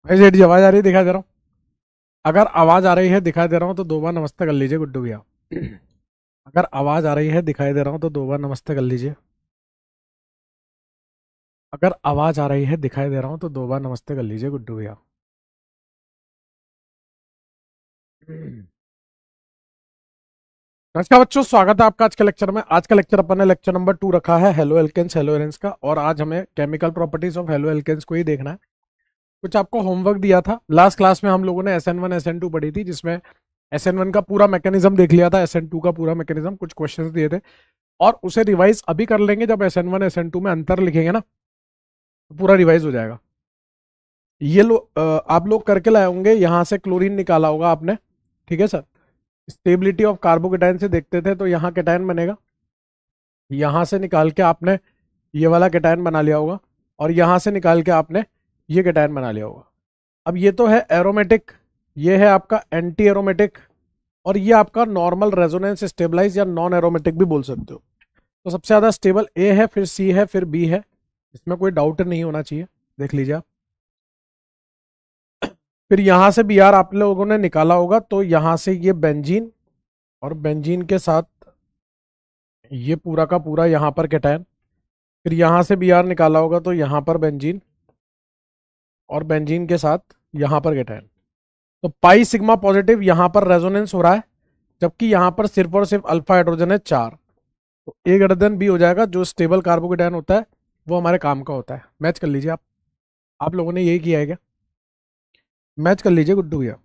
भाई सेठ जी आवाज आ रही है, दिखाई दे रहा हूँ। अगर आवाज आ रही है दिखाई दे रहा हूँ तो दो बार नमस्ते कर लीजिए गुड्डू भैया। अगर आवाज आ रही है दिखाई दे रहा हूँ तो दो बार नमस्ते कर लीजिए। अगर आवाज आ रही है दिखाई दे रहा हूँ तो दो बार नमस्ते कर लीजिए गुड्डू भैया। नमस्कार बच्चों, स्वागत है आपका आज के लेक्चर में। आज का लेक्चर अपन ने लेक्चर नंबर 2 रखा है हेलो एल्केन्स हेलो एरेंस का, और आज हमें chemical properties of haloalkanes को ही देखना है। कुछ आपको होमवर्क दिया था लास्ट क्लास में, हम लोगों ने SN1 SN2 पढ़ी थी, जिसमें SN1 का पूरा मैकेनिज्म देख लिया था, SN2 का पूरा मैकेनिज्म, कुछ क्वेश्चंस दिए थे, और उसे रिवाइज अभी कर लेंगे। जब SN1 SN2 में अंतर लिखेंगे ना तो पूरा रिवाइज हो जाएगा। ये आप लोग करके लाए होंगे, यहाँ से क्लोरीन निकाला होगा आपने, ठीक है सर। स्टेबिलिटी ऑफ कार्बोकेटाइन से देखते थे तो यहाँ केटाइन बनेगा, यहाँ से निकाल के आपने ये वाला केटाइन बना लिया होगा, और यहाँ से निकाल के आपने ये केटाइन बना लिया होगा। अब ये तो है एरोमेटिक, ये है आपका एंटी एरोमेटिक, और ये आपका नॉर्मल रेजोनेंस स्टेबलाइज या नॉन एरोमेटिक भी बोल सकते हो। तो सबसे ज्यादा स्टेबल ए है, फिर सी है, फिर बी है, इसमें कोई डाउट नहीं होना चाहिए। देख लीजिए आप। फिर यहां से बी आर आप लोगों ने निकाला होगा, तो यहां से ये बेंजीन, और बेंजीन के साथ ये पूरा का पूरा यहां पर केटायन। फिर यहां से बी आर निकाला होगा तो यहां पर बेंजीन, और बेंजीन के साथ यहां पर केटायन। तो पाई सिग्मा पॉजिटिव यहां पर रेजोनेंस हो रहा है, जबकि यहां पर सिर्फ और सिर्फ अल्फा हाइड्रोजन है 4। तो ए ग्रेटर देन बी हो जाएगा, जो स्टेबल कार्बोकेटायन होता है वो हमारे काम का होता है। मैच कर लीजिए आप लोगों ने यही किया है क्या? मैच कर लीजिए गुड्डू भैया।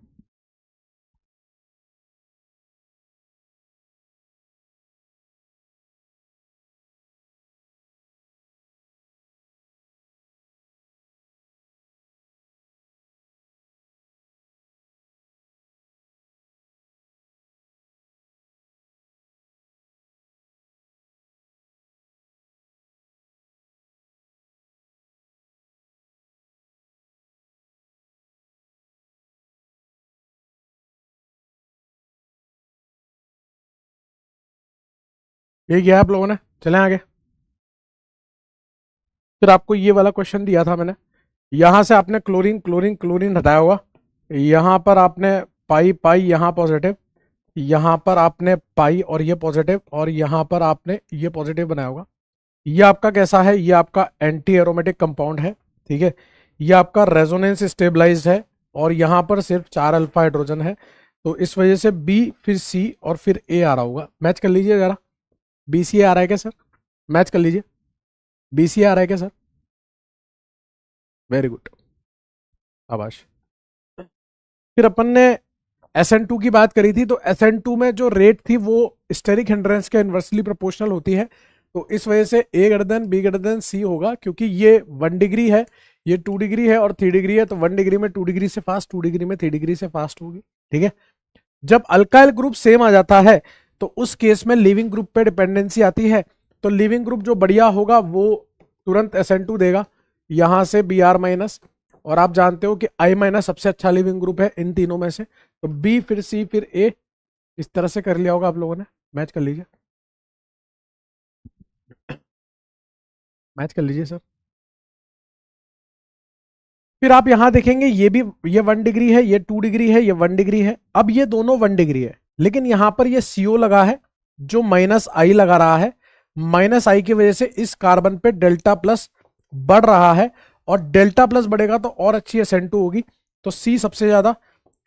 यही किया है आप लोगों ने, चलें आगे। फिर आपको ये वाला क्वेश्चन दिया था मैंने, यहां से आपने क्लोरीन क्लोरीन क्लोरीन हटाया होगा, यहां पर आपने पाई पाई यहाँ पॉजिटिव, यहां पर आपने पाई और ये पॉजिटिव, और यहां पर आपने ये पॉजिटिव बनाया होगा। ये आपका कैसा है? ये आपका एंटी एरोमेटिक कंपाउंड है, ठीक है। ये आपका रेजोनेंस स्टेबलाइज्ड है, और यहां पर सिर्फ 4 अल्फा हाइड्रोजन है। तो इस वजह से बी, फिर सी, और फिर ए आ रहा होगा। मैच कर लीजिए जरा। बी सी आ रहा है क्या सर? मैच कर लीजिए। बी सी आ रहा है क्या सर? Very good, आबाश। फिर अपन ने SN2 की बात करी थी, तो SN2 में जो रेट थी वो स्टेरिक हिंड्रेंस के इन्वर्सली प्रोपोर्शनल होती है। तो इस वजह से A greater than B greater than C होगा, क्योंकि ये 1 डिग्री है, ये 2 डिग्री है, और 3 डिग्री है। तो 1 डिग्री में 2 डिग्री से फास्ट, 2 डिग्री में 3 डिग्री से फास्ट होगी, ठीक है। जब अल्काइल ग्रुप सेम आ जाता है तो उस केस में लिविंग ग्रुप पे डिपेंडेंसी आती है। तो लिविंग ग्रुप जो बढ़िया होगा वो तुरंत SN2 देगा, यहां से Br माइनस, और आप जानते हो कि I माइनस सबसे अच्छा लिविंग ग्रुप है इन तीनों में से। तो बी, फिर सी, फिर ए, इस तरह से कर लिया होगा आप लोगों ने। मैच कर लीजिए, मैच कर लीजिए सर। फिर आप यहां देखेंगे, ये भी, ये 1 डिग्री है, ये 2 डिग्री है, ये 1 डिग्री है। अब ये दोनों 1 डिग्री है, लेकिन यहां पर ये CO लगा है जो -I लगा रहा है। -I की वजह से इस कार्बन पे डेल्टा प्लस बढ़ रहा है, और डेल्टा प्लस बढ़ेगा तो और अच्छी SN2 होगी। तो सी सबसे ज्यादा,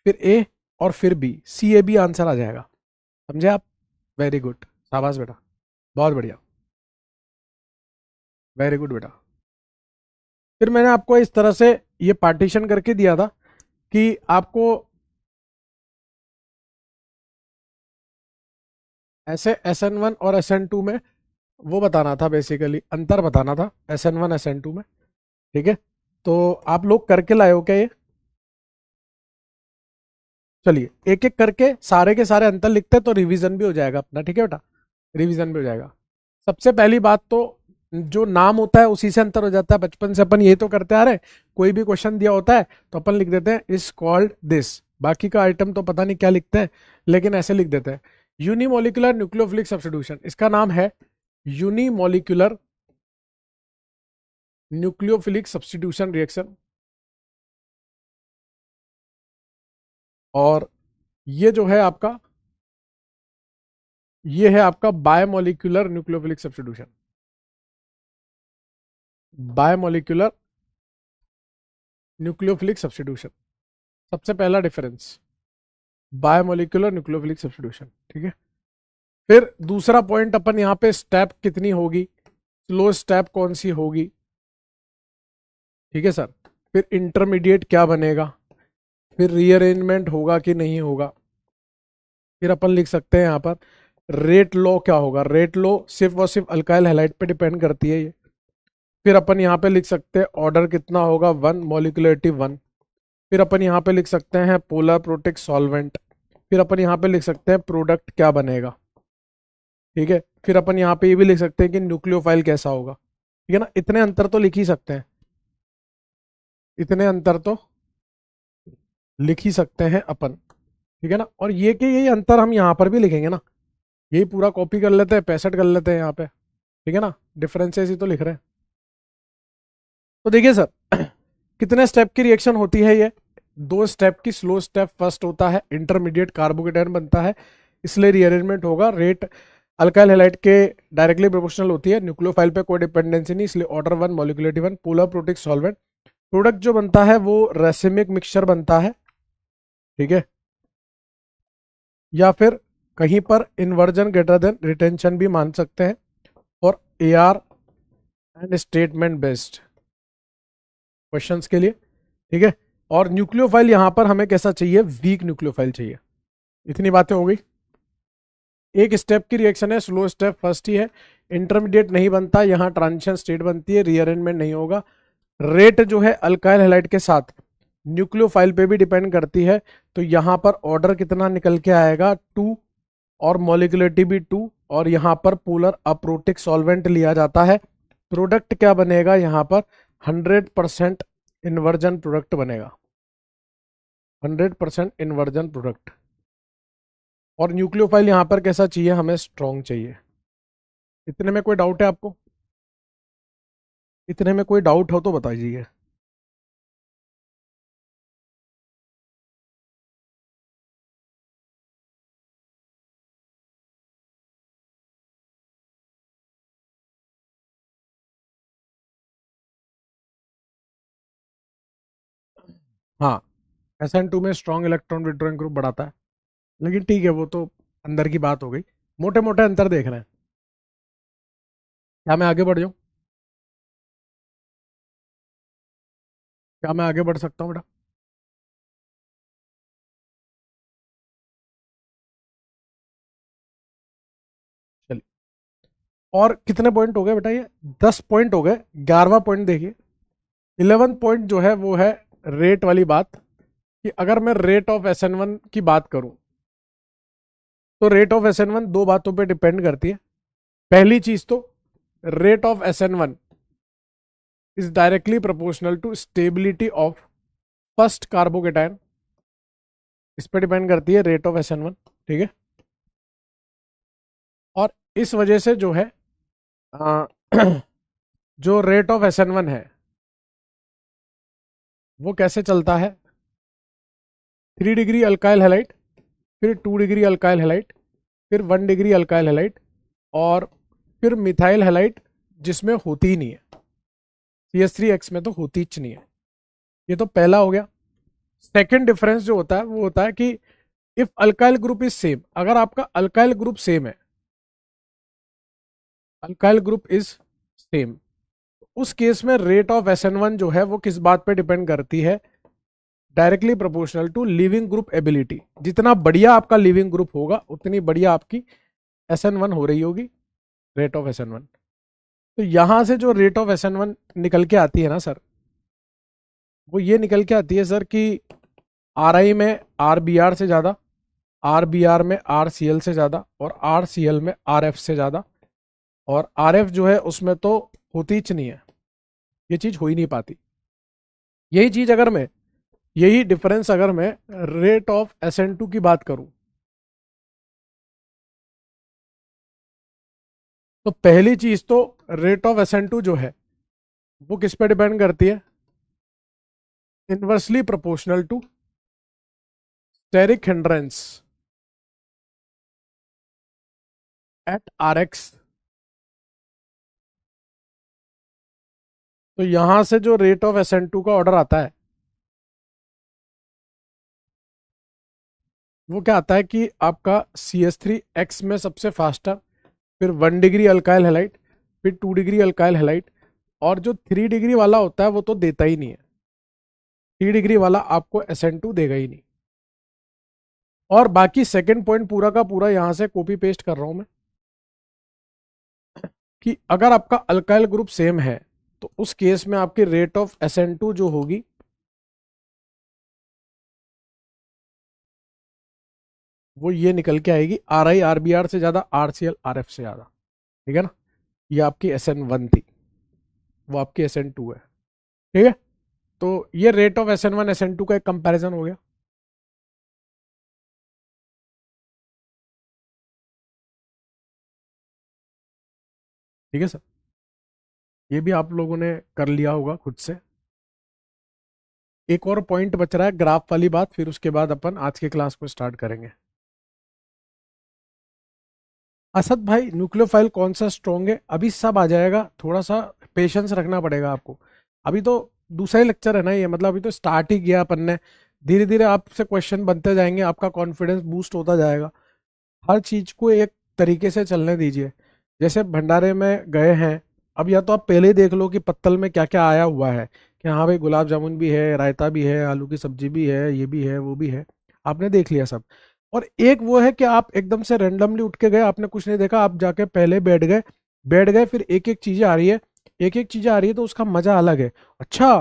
फिर ए, और फिर बी। CAB आंसर आ जाएगा, समझे आप? वेरी गुड, शाबाश बेटा, बहुत बढ़िया, वेरी गुड बेटा। फिर मैंने आपको इस तरह से ये पार्टीशन करके दिया था कि आपको ऐसे SN1 और SN2 में वो बताना था, बेसिकली अंतर बताना था SN1 SN2 में, ठीक है। तो आप लोग करके लाए हो क्या ये? चलिए एक एक करके सारे के सारे अंतर लिखते हैं तो रिवीजन भी हो जाएगा अपना, ठीक है बेटा, रिवीजन भी हो जाएगा। सबसे पहली बात तो, जो नाम होता है उसी से अंतर हो जाता है। बचपन से अपन ये तो करते आ रहे हैं, कोई भी क्वेश्चन दिया होता है तो अपन लिख देते हैं इज कॉल्ड दिस, बाकी का आइटम तो पता नहीं क्या लिखते हैं, लेकिन ऐसे लिख देते हैं। यूनिमोलिकुलर न्यूक्लियोफिलिक सब्स्टिट्यूशन, इसका नाम है यूनिमोलिकुलर न्यूक्लियोफिलिक सब्स्टिट्यूशन रिएक्शन। और ये जो है आपका, ये है आपका biomolecular nucleophilic substitution. Biomolecular nucleophilic substitution, सबसे पहला डिफरेंस, बायोमोलिकुलर न्यूक्लियोफिलिक सब्स्टिट्यूशन। ठीक है, फिर दूसरा पॉइंट अपन यहाँ पे स्टेप कितनी होगी, स्लो स्टेप कौन सी होगी। ठीक है सर, फिर इंटरमीडिएट क्या बनेगा, फिर रीअरेंजमेंट होगा कि नहीं होगा, फिर अपन लिख सकते हैं यहाँ पर रेट लॉ क्या होगा। रेट लॉ सिर्फ और सिर्फ अल्काइल हैलाइड पे डिपेंड करती है ये। फिर अपन यहाँ पे लिख सकते हैं ऑर्डर कितना होगा, 1, मॉलिक्यूलरिटी 1। फिर अपन यहाँ पे लिख सकते हैं पोलर प्रोटिक सॉल्वेंट। फिर अपन यहाँ पे लिख सकते हैं प्रोडक्ट क्या बनेगा। ठीक है, फिर अपन यहाँ पे ये भी लिख सकते हैं कि न्यूक्लियोफाइल कैसा होगा। ठीक है ना, इतने अंतर तो लिख ही सकते हैं, इतने अंतर तो लिख ही सकते हैं अपन। ठीक है ना, और ये कि यही अंतर हम यहाँ पर भी लिखेंगे ना, यही पूरा कॉपी कर लेते हैं, 65 कर लेते हैं यहाँ पे। ठीक है ना, डिफरेंसेस ही तो लिख रहे हैं। तो देखिए सर, कितने स्टेप की रिएक्शन होती है ये, 2 स्टेप की। स्लो स्टेप फर्स्ट होता है, इंटरमीडिएट कार्बोकेटायन बनता है, इसलिए रीअरेंजमेंट होगा। रेट अल्काइल हैलाइड के डायरेक्टली प्रोपोर्शनल होती है, न्यूक्लियोफाइल पे कोई डिपेंडेंसी नहीं, इसलिए order 1, molecularity 1, polar protic solvent. Product जो बनता है वो रेसिमिक मिक्सचर बनता है। ठीक है, या फिर कहीं पर इन्वर्जन ग्रेटर देन रिटेंशन भी मान सकते हैं, और A R and statement based questions के लिए। ठीक है, और न्यूक्लियोफाइल यहां पर हमें कैसा चाहिए, वीक न्यूक्लियोफाइल चाहिए। इतनी बातें हो गई। एक स्टेप की रिएक्शन है, स्लो स्टेप फर्स्ट ही है, इंटरमीडिएट नहीं बनता, यहां ट्रांजिशन स्टेट बनती है, रीअरेंजमेंट नहीं होगा। रेट जो है अल्काइल हैलाइड के साथ न्यूक्लियोफाइल पे भी डिपेंड करती है, तो यहां पर ऑर्डर कितना निकल के आएगा, 2, और मॉलिक्यूलरिटी भी 2, और यहां पर पोलर अप्रोटिक सॉल्वेंट लिया जाता है। प्रोडक्ट क्या बनेगा यहां पर, 100% इन्वर्जन प्रोडक्ट बनेगा, 100% इन्वर्जन प्रोडक्ट। और न्यूक्लियोफाइल यहां पर कैसा चाहिए, हमें स्ट्रॉन्ग चाहिए। इतने में कोई डाउट है आपको, इतने में कोई डाउट हो तो बताइए। हाँ, SN2 में स्ट्रॉन्ग इलेक्ट्रॉन विड्रॉइंग ग्रुप बढ़ाता है, लेकिन ठीक है वो तो अंदर की बात हो गई। मोटे मोटे अंतर देख रहे हैं, क्या मैं आगे बढ़ जाऊं, क्या मैं आगे बढ़ सकता हूँ बेटा। चलिए, और कितने पॉइंट हो गए बेटा, ये 10 पॉइंट हो गए। 11वां पॉइंट देखिए, 11th पॉइंट जो है वो है रेट वाली बात, कि अगर मैं रेट ऑफ SN1 की बात करूं, तो रेट ऑफ SN1 दो बातों पे डिपेंड करती है। पहली चीज तो rate of SN1 is directly proportional to stability of first carbocation, इस पे डिपेंड करती है रेट ऑफ SN1। ठीक है, और इस वजह से जो है आ, जो रेट ऑफ SN1 है वो कैसे चलता है, 3 डिग्री अल्काइल हैलाइड, फिर 2 डिग्री अल्काइल हैलाइड, फिर 1 डिग्री अल्काइल हैलाइड, और फिर मिथाइल हैलाइड, जिसमें होती ही नहीं है, CH3X में तो होती ही नहीं है। ये तो पहला हो गया। सेकेंड डिफरेंस जो होता है वो होता है कि if alkyl group is same, अगर आपका अल्काइल ग्रुप सेम है, अल्काइल ग्रुप इज सेम, उस केस में रेट ऑफ SN1 जो है वो किस बात पे डिपेंड करती है, directly proportional to leaving group ability. जितना बढ़िया आपका लिविंग ग्रुप होगा उतनी बढ़िया आपकी SN1 हो रही होगी, रेट ऑफ SN1। तो यहां से जो रेट ऑफ SN1 निकल के आती है ना सर, वो ये निकल के आती है सर कि RI में RBr से ज्यादा, RBr में RCl से ज्यादा, और RCl में RF से ज्यादा, और RF जो है उसमें तो होती ही नहीं है, ये चीज हो ही नहीं पाती। यही चीज अगर मैं, यही डिफरेंस अगर मैं रेट ऑफ SN2 की बात करूं, तो पहली चीज तो रेट ऑफ SN2 जो है वो किस पे डिपेंड करती है, inversely proportional to steric hindrance at R X, तो यहां से जो रेट ऑफ SN2 का ऑर्डर आता है वो क्या आता है कि आपका CH3X में सबसे फास्टर, फिर 1 डिग्री अल्काइल हैलाइड, फिर 2 डिग्री अल्काइल हैलाइड, और जो 3 डिग्री वाला होता है वो तो देता ही नहीं है। 3 डिग्री वाला आपको SN2 देगा ही नहीं। और बाकी सेकंड पॉइंट पूरा का पूरा यहां से कॉपी पेस्ट कर रहा हूं मैं, कि अगर आपका अल्काइल ग्रुप सेम है तो उस केस में आपकी रेट ऑफ SN2 जो होगी वो ये निकल के आएगी, RI RBr से ज्यादा, RCl RF से ज्यादा। ठीक है ना, ये आपकी SN1 थी, वो आपकी SN2 है। ठीक है, तो ये रेट ऑफ SN1 SN2 का एक कंपैरिजन हो गया। ठीक है सर, ये भी आप लोगों ने कर लिया होगा खुद से। एक और पॉइंट बच रहा है, ग्राफ वाली बात, फिर उसके बाद अपन आज के क्लास को स्टार्ट करेंगे। असद भाई, न्यूक्लियोफाइल कौन सा स्ट्रॉन्ग है, अभी सब आ जाएगा, थोड़ा सा पेशेंस रखना पड़ेगा आपको। अभी तो दूसरा ही लेक्चर है ना ये, मतलब अभी तो स्टार्ट ही किया अपन ने। धीरे धीरे आपसे क्वेश्चन बनते जाएंगे, आपका कॉन्फिडेंस बूस्ट होता जाएगा। हर चीज को एक तरीके से चलने दीजिए। जैसे भंडारे में गए हैं, अब या तो आप पहले ही देख लो कि पत्तल में क्या क्या आया हुआ है, कि हाँ भाई गुलाब जामुन भी है, रायता भी है, आलू की सब्जी भी है, ये भी है, वो भी है, आपने देख लिया सब। और एक वो है कि आप एकदम से रेंडमली उठ के गए, आपने कुछ नहीं देखा, आप जाके पहले बैठ गए, फिर एक एक चीजें आ रही है, एक एक चीजें आ रही है, तो उसका मजा अलग है। अच्छा,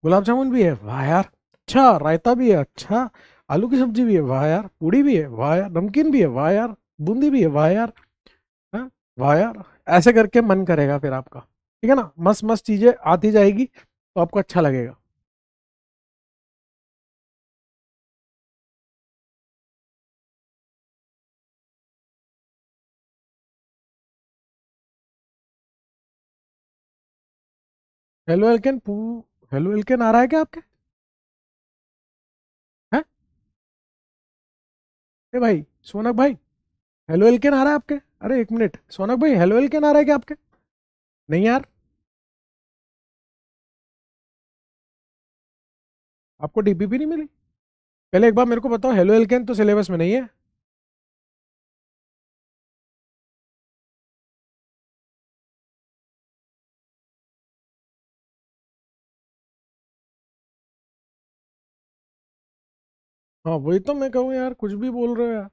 गुलाब जामुन भी है, वाह यार। अच्छा, रायता भी है, अच्छा, आलू की सब्जी भी है, वाह यार, पूड़ी भी है, वाह यार, नमकीन भी है, वाह यार, बूंदी भी है, वाह यार। हाँ, वाह यार। ऐसे करके मन करेगा फिर आपका। ठीक है ना, मस्त मस्त चीजें आती जाएगी तो आपको अच्छा लगेगा। हेलो एल्केन हेलो एल्केन आ रहा है क्या आपके? हैं? ए भाई, सोनक भाई, हेलो एल्केन आ रहा है आपके? अरे एक मिनट, सोनक भाई, हेलो एल्केन आ रहा है क्या आपके? नहीं यार, आपको DPP नहीं मिली? पहले एक बार मेरे को बताओ, हेलो एल्केन तो सिलेबस में नहीं है। हाँ वही तो मैं कहूँ यार, कुछ भी बोल रहे हो यार।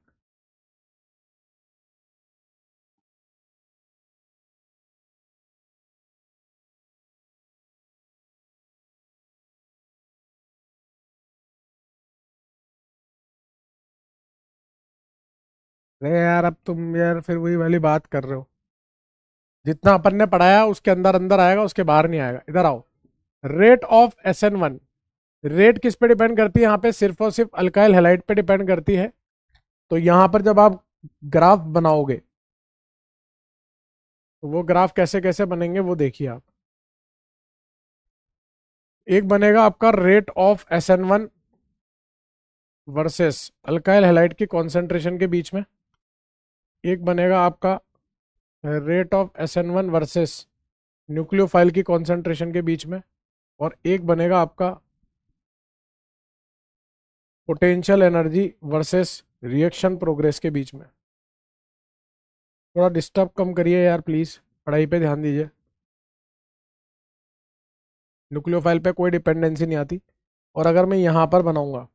अरे यार, अब तुम यार फिर वही वाली बात कर रहे हो। जितना अपन ने पढ़ाया उसके अंदर अंदर आएगा, उसके बाहर नहीं आएगा। इधर आओ। रेट ऑफ SN1, रेट किस पे डिपेंड करती है यहाँ पे? सिर्फ और सिर्फ अल्काइल हैलाइड पे डिपेंड करती है। तो यहाँ पर जब आप ग्राफ बनाओगे तो वो ग्राफ कैसे कैसे बनेंगे वो देखिए आप। एक बनेगा आपका rate of SN1 versus alkyl halide की कॉन्सेंट्रेशन के बीच में। एक बनेगा आपका rate of SN1 versus nucleophile की कॉन्सेंट्रेशन के बीच में। और एक बनेगा आपका potential energy versus reaction progress के बीच में। थोड़ा डिस्टर्ब कम करिए यार प्लीज, पढ़ाई पे ध्यान दीजिए। न्यूक्लियोफाइल पे कोई डिपेंडेंसी नहीं आती। और अगर मैं यहाँ पर बनाऊंगा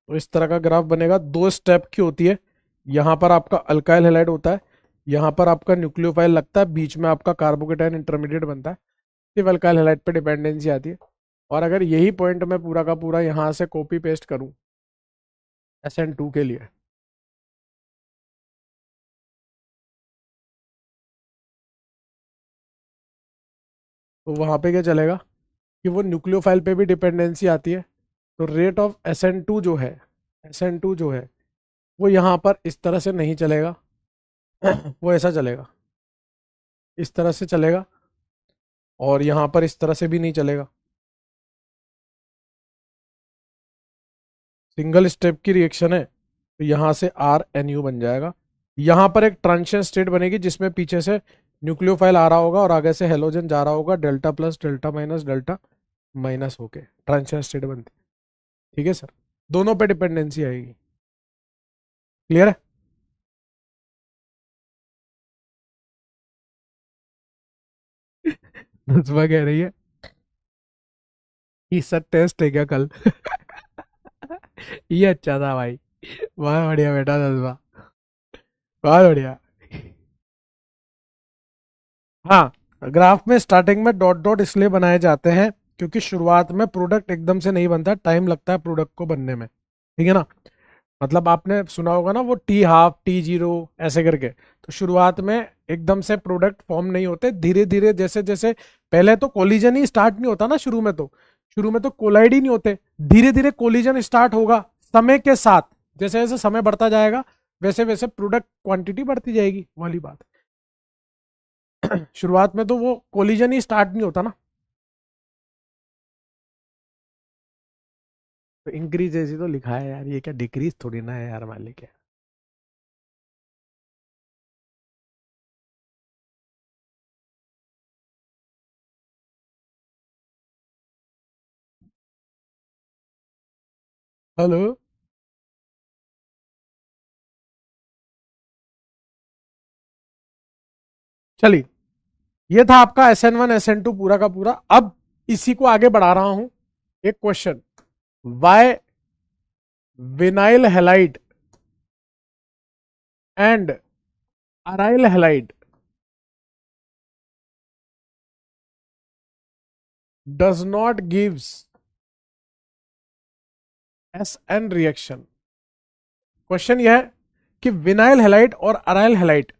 तो इस तरह का ग्राफ बनेगा, 2 स्टेप की होती है। यहाँ पर आपका अल्काइल हैलाइड होता है, यहाँ पर आपका न्यूक्लियोफाइल लगता है, बीच में आपका कार्बोकेटाइन इंटरमीडिएट बनता है। सिर्फ अल्काइल हैलाइड पे डिपेंडेंसी आती है। और अगर यही पॉइंट मैं पूरा का पूरा यहाँ से कॉपी पेस्ट करूँ SN2 के लिए, तो वहाँ पे क्या चलेगा कि वो न्यूक्लियोफाइल पे भी डिपेंडेंसी आती है। तो रेट ऑफ SN2 जो है, SN2 जो है वो यहाँ पर इस तरह से नहीं चलेगा। वो ऐसा चलेगा, इस तरह से चलेगा, और यहाँ पर इस तरह से भी नहीं चलेगा। सिंगल स्टेप की रिएक्शन है तो यहां से RNU बन जाएगा। यहां पर एक ट्रांजिशन स्टेट बनेगी जिसमें पीछे से न्यूक्लियोफाइल आ रहा होगा और आगे से हेलोजन जा रहा होगा, डेल्टा प्लस डेल्टा माइनस होके ट्रांजिशन स्टेट बनती है। ठीक है सर, दोनों पे डिपेंडेंसी आएगी। क्लियर है? नजमा कह रही है कि सर टेस्ट है क्या कल? ये अच्छा था भाई, बहुत बढ़िया बेटा नजमा, बहुत बढ़िया। हाँ, ग्राफ में स्टार्टिंग में डॉट डॉट इसलिए बनाए जाते हैं क्योंकि शुरुआत में प्रोडक्ट एकदम से नहीं बनता, टाइम लगता है प्रोडक्ट को बनने में। ठीक है ना? मतलब आपने सुना होगा ना वो T12 T0 ऐसे करके, तो शुरुआत में एकदम से प्रोडक्ट फॉर्म नहीं होते, धीरे धीरे जैसे जैसे पहले तो कोलिजन ही स्टार्ट नहीं होता ना शुरू में तो कोलाइड ही नहीं होते, धीरे धीरे कोलिजन स्टार्ट होगा समय के साथ। जैसे जैसे समय बढ़ता जाएगा वैसे वैसे प्रोडक्ट क्वांटिटी बढ़ती जाएगी, वाली बात। शुरुआत में तो वो कोलिजन ही स्टार्ट नहीं होता ना। तो इंक्रीज जैसी तो लिखा है यार, ये क्या डिक्रीज थोड़ी ना है यार मालिक है। हेलो। चलिए, ये था आपका SN1 SN2 पूरा का पूरा। अब इसी को आगे बढ़ा रहा हूं, एक question, why vinyl halide and aryl halide does not gives SN reaction. Question यह है कि विनाइल हेलाइड और अराइल हेलाइड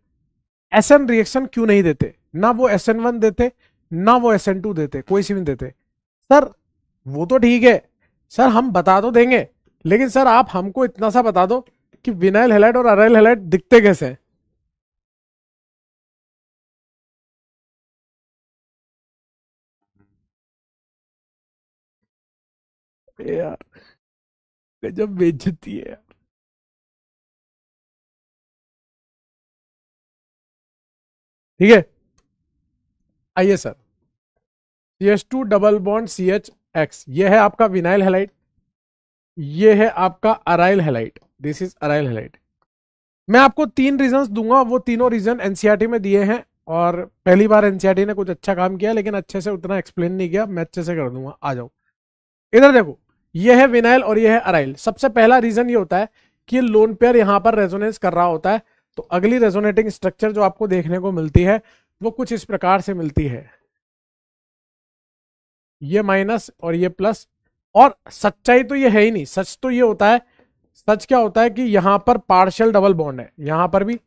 SN रिएक्शन क्यों नहीं देते? ना वो SN1 देते, ना वो SN2 देते, कोई सी भी देते। सर वो तो ठीक है सर, हम बता तो देंगे, लेकिन सर आप हमको इतना सा बता दो कि विनाइल हेलाइड और अराइल हेलाइड दिखते कैसे हैं? यार गजब बेइज्जती है यार। ठीक है, आइए sir, CH2 double bond CH ये है आपका विनाइल हेलाइड, ये है आपका aryl halide, this is aryl halide. मैं आपको 3 रीजंस दूंगा, वो तीनों रीजन एनसीईआरटी में दिए हैं, और पहली बार एनसीईआरटी ने कुछ अच्छा काम किया लेकिन अच्छे से उतना एक्सप्लेन नहीं किया, मैं अच्छे से कर दूंगा। आ जाओ इधर देखो, ये है विनाइल और ये है अराइल। सबसे पहला रीजन ये होता है कि लोन पेयर यहां पर रेजोनेंस कर रहा होता है, तो अगली रेजोनेटिंग स्ट्रक्चर जो आपको देखने को मिलती है वो कुछ इस प्रकार से मिलती है, ये माइनस और ये प्लस। और सच्चाई तो ये है ही नहीं, सच तो ये होता है, सच क्या होता है कि यहां पर पार्शियल डबल बॉन्ड है, यहां पर भी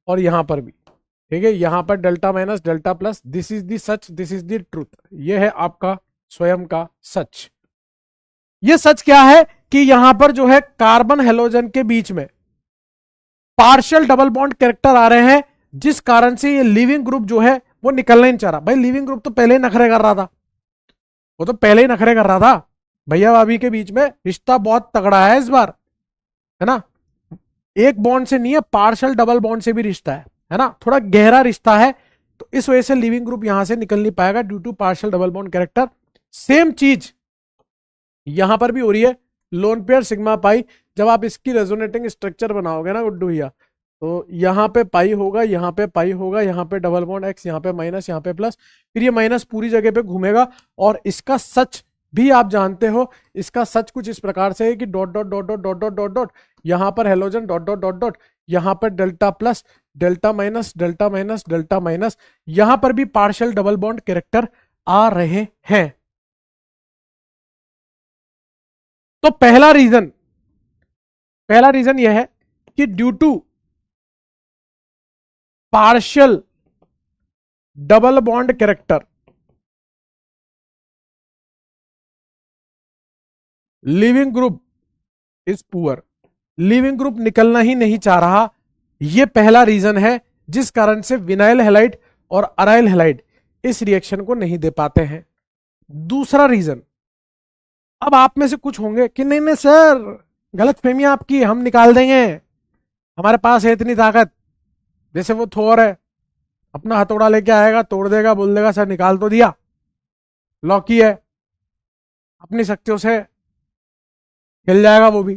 और यहां पर भी। ठीक है, यहां पर delta minus delta plus, this is the such, this is the truth, ये है आपका स्वयं का सच। ये सच क्या है कि यहां पर जो है कार्बन हेलोजन के बीच में पार्शियल डबल बॉन्ड कैरेक्टर आ रहे हैं, जिस कारण से ये लिविंग ग्रुप जो है वो निकलना ही नहीं चाह रहा। भाई लिविंग ग्रुप तो पहले ही नखरे कर रहा था, वो तो पहले ही नखरे कर रहा था, भैया भाभी के बीच में रिश्ता बहुत तगड़ा है इस बार, है ना? एक बॉन्ड से नहीं है, पार्शियल डबल बॉन्ड से भी रिश्ता है ना, थोड़ा गहरा रिश्ता है। तो इस वजह से लिविंग ग्रुप यहां से निकल नहीं पाएगा due to partial double bond character. Same चीज यहां पर भी हो रही है, लोन पेयर सिग्मा पाई। जब आप इसकी रेजोनेटिंग स्ट्रक्चर बनाओगे ना गुड्डू भैया, तो यहाँ पे पाई होगा, यहाँ पे पाई होगा, यहाँ पे डबल बॉन्ड एक्स, यहाँ पे माइनस, यहाँ पे प्लस, फिर ये माइनस पूरी जगह पे घूमेगा। और इसका सच भी आप जानते हो, इसका सच कुछ इस प्रकार से है कि dot dot dot dot dot dot dot dot, यहाँ पर halogen dot dot dot dot, यहाँ पर delta plus delta minus delta minus delta minus, यहाँ पर भी पार्शियल डबल बॉन्ड कैरेक्टर आ रहे हैं। तो पहला रीजन यह है कि due to partial double bond character leaving group is poor, leaving group निकलना ही नहीं चाह रहा। यह पहला रीजन है जिस कारण से विनाइल हेलाइड और अराइल हेलाइड इस रिएक्शन को नहीं दे पाते हैं। दूसरा रीजन, अब आप में से कुछ होंगे कि नहीं नहीं सर, गलत फहमी आपकी, हम निकाल देंगे, हमारे पास है इतनी ताकत। जैसे वो थोर है, अपना हथौड़ा लेके आएगा, तोड़ देगा, बोल देगा सर निकाल तो दिया, लॉकी है, अपनी शक्तियों से हिल जाएगा वो भी।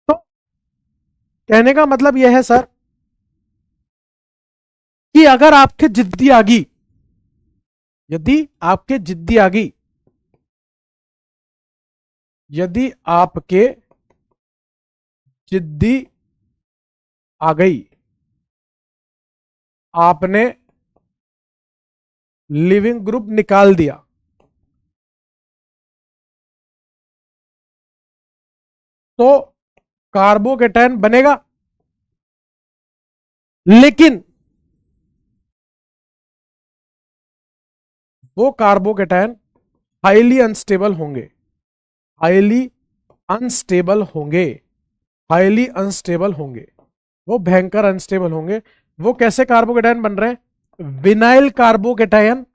तो कहने का मतलब यह है सर कि अगर आपके जिद्दी आ गई, यदि आपके जिद्दी आ गई, यदि आपके जिद्दी आ गई, आपने लिविंग ग्रुप निकाल दिया, तो कार्बोकेटायन बनेगा, लेकिन वो कार्बोकेटायन हाईली अनस्टेबल होंगे, हाईली अनस्टेबल होंगे, हाईली अनस्टेबल होंगे, वो भयंकर अनस्टेबल होंगे। वो कैसे कार्बोकेटायन बन रहे हैं? विनाइल कार्बोकेटायन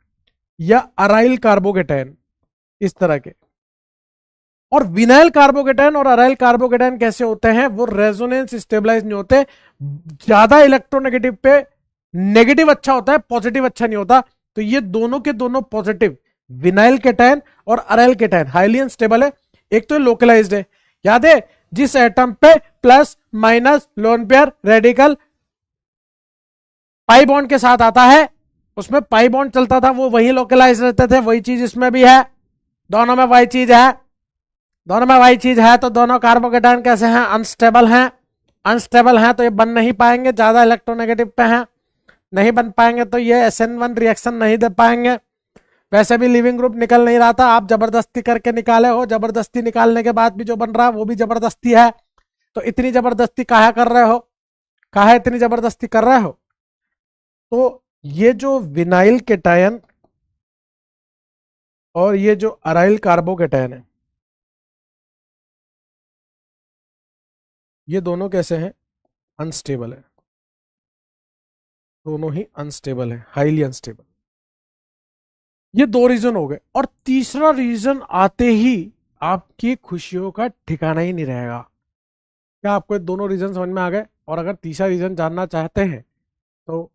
या अराइल कार्बोकेटायन, इस तरह के। और विनाइल कार्बोकेटायन और अराइल कार्बोकेटायन कैसे होते हैं? वो रेजोनेंस स्टेबलाइज नहीं होते, ज्यादा इलेक्ट्रोनेगेटिव पे नेगेटिव अच्छा होता है, पॉजिटिव अच्छा नहीं होता। तो ये दोनों के दोनों पॉजिटिव, विनाइल केटायन और अराइल केटायन हाईली अनस्टेबल है। एक तो लोकलाइज्ड है, याद है, जिस एटम पे plus minus lone pair radical pi bond के साथ आता है, उसमें पाई बॉन्ड चलता था, वो वही लोकलाइज रहते थे। वही चीज इसमें भी है, दोनों में वही चीज है, दोनों में वही चीज है। तो दोनों कार्बोकेटायन कैसे हैं? अनस्टेबल हैं। अनस्टेबल हैं तो ये बन नहीं पाएंगे, ज्यादा इलेक्ट्रोनेगेटिव पे हैं, नहीं बन पाएंगे, तो ये SN1 रिएक्शन नहीं दे पाएंगे। वैसे भी लिविंग ग्रुप निकल नहीं रहा था, आप जबरदस्ती करके निकाले हो, जबरदस्ती निकालने के बाद भी जो बन रहा है वो भी जबरदस्ती है। तो इतनी जबरदस्ती काहे कर रहे हो, काहे इतनी जबरदस्ती कर रहे हो? तो ये जो विनाइल केटायन और ये जो अराइल कार्बोकेटायन है, ये दोनों कैसे हैं? अनस्टेबल है, दोनों ही अनस्टेबल है, हाईली अनस्टेबल। ये दो रीजन हो गए, और तीसरा रीजन आते ही आपकी खुशियों का ठिकाना ही नहीं रहेगा। क्या आपको ये दोनों रीजन समझ में आ गए? और अगर तीसरा रीजन जानना चाहते हैं तो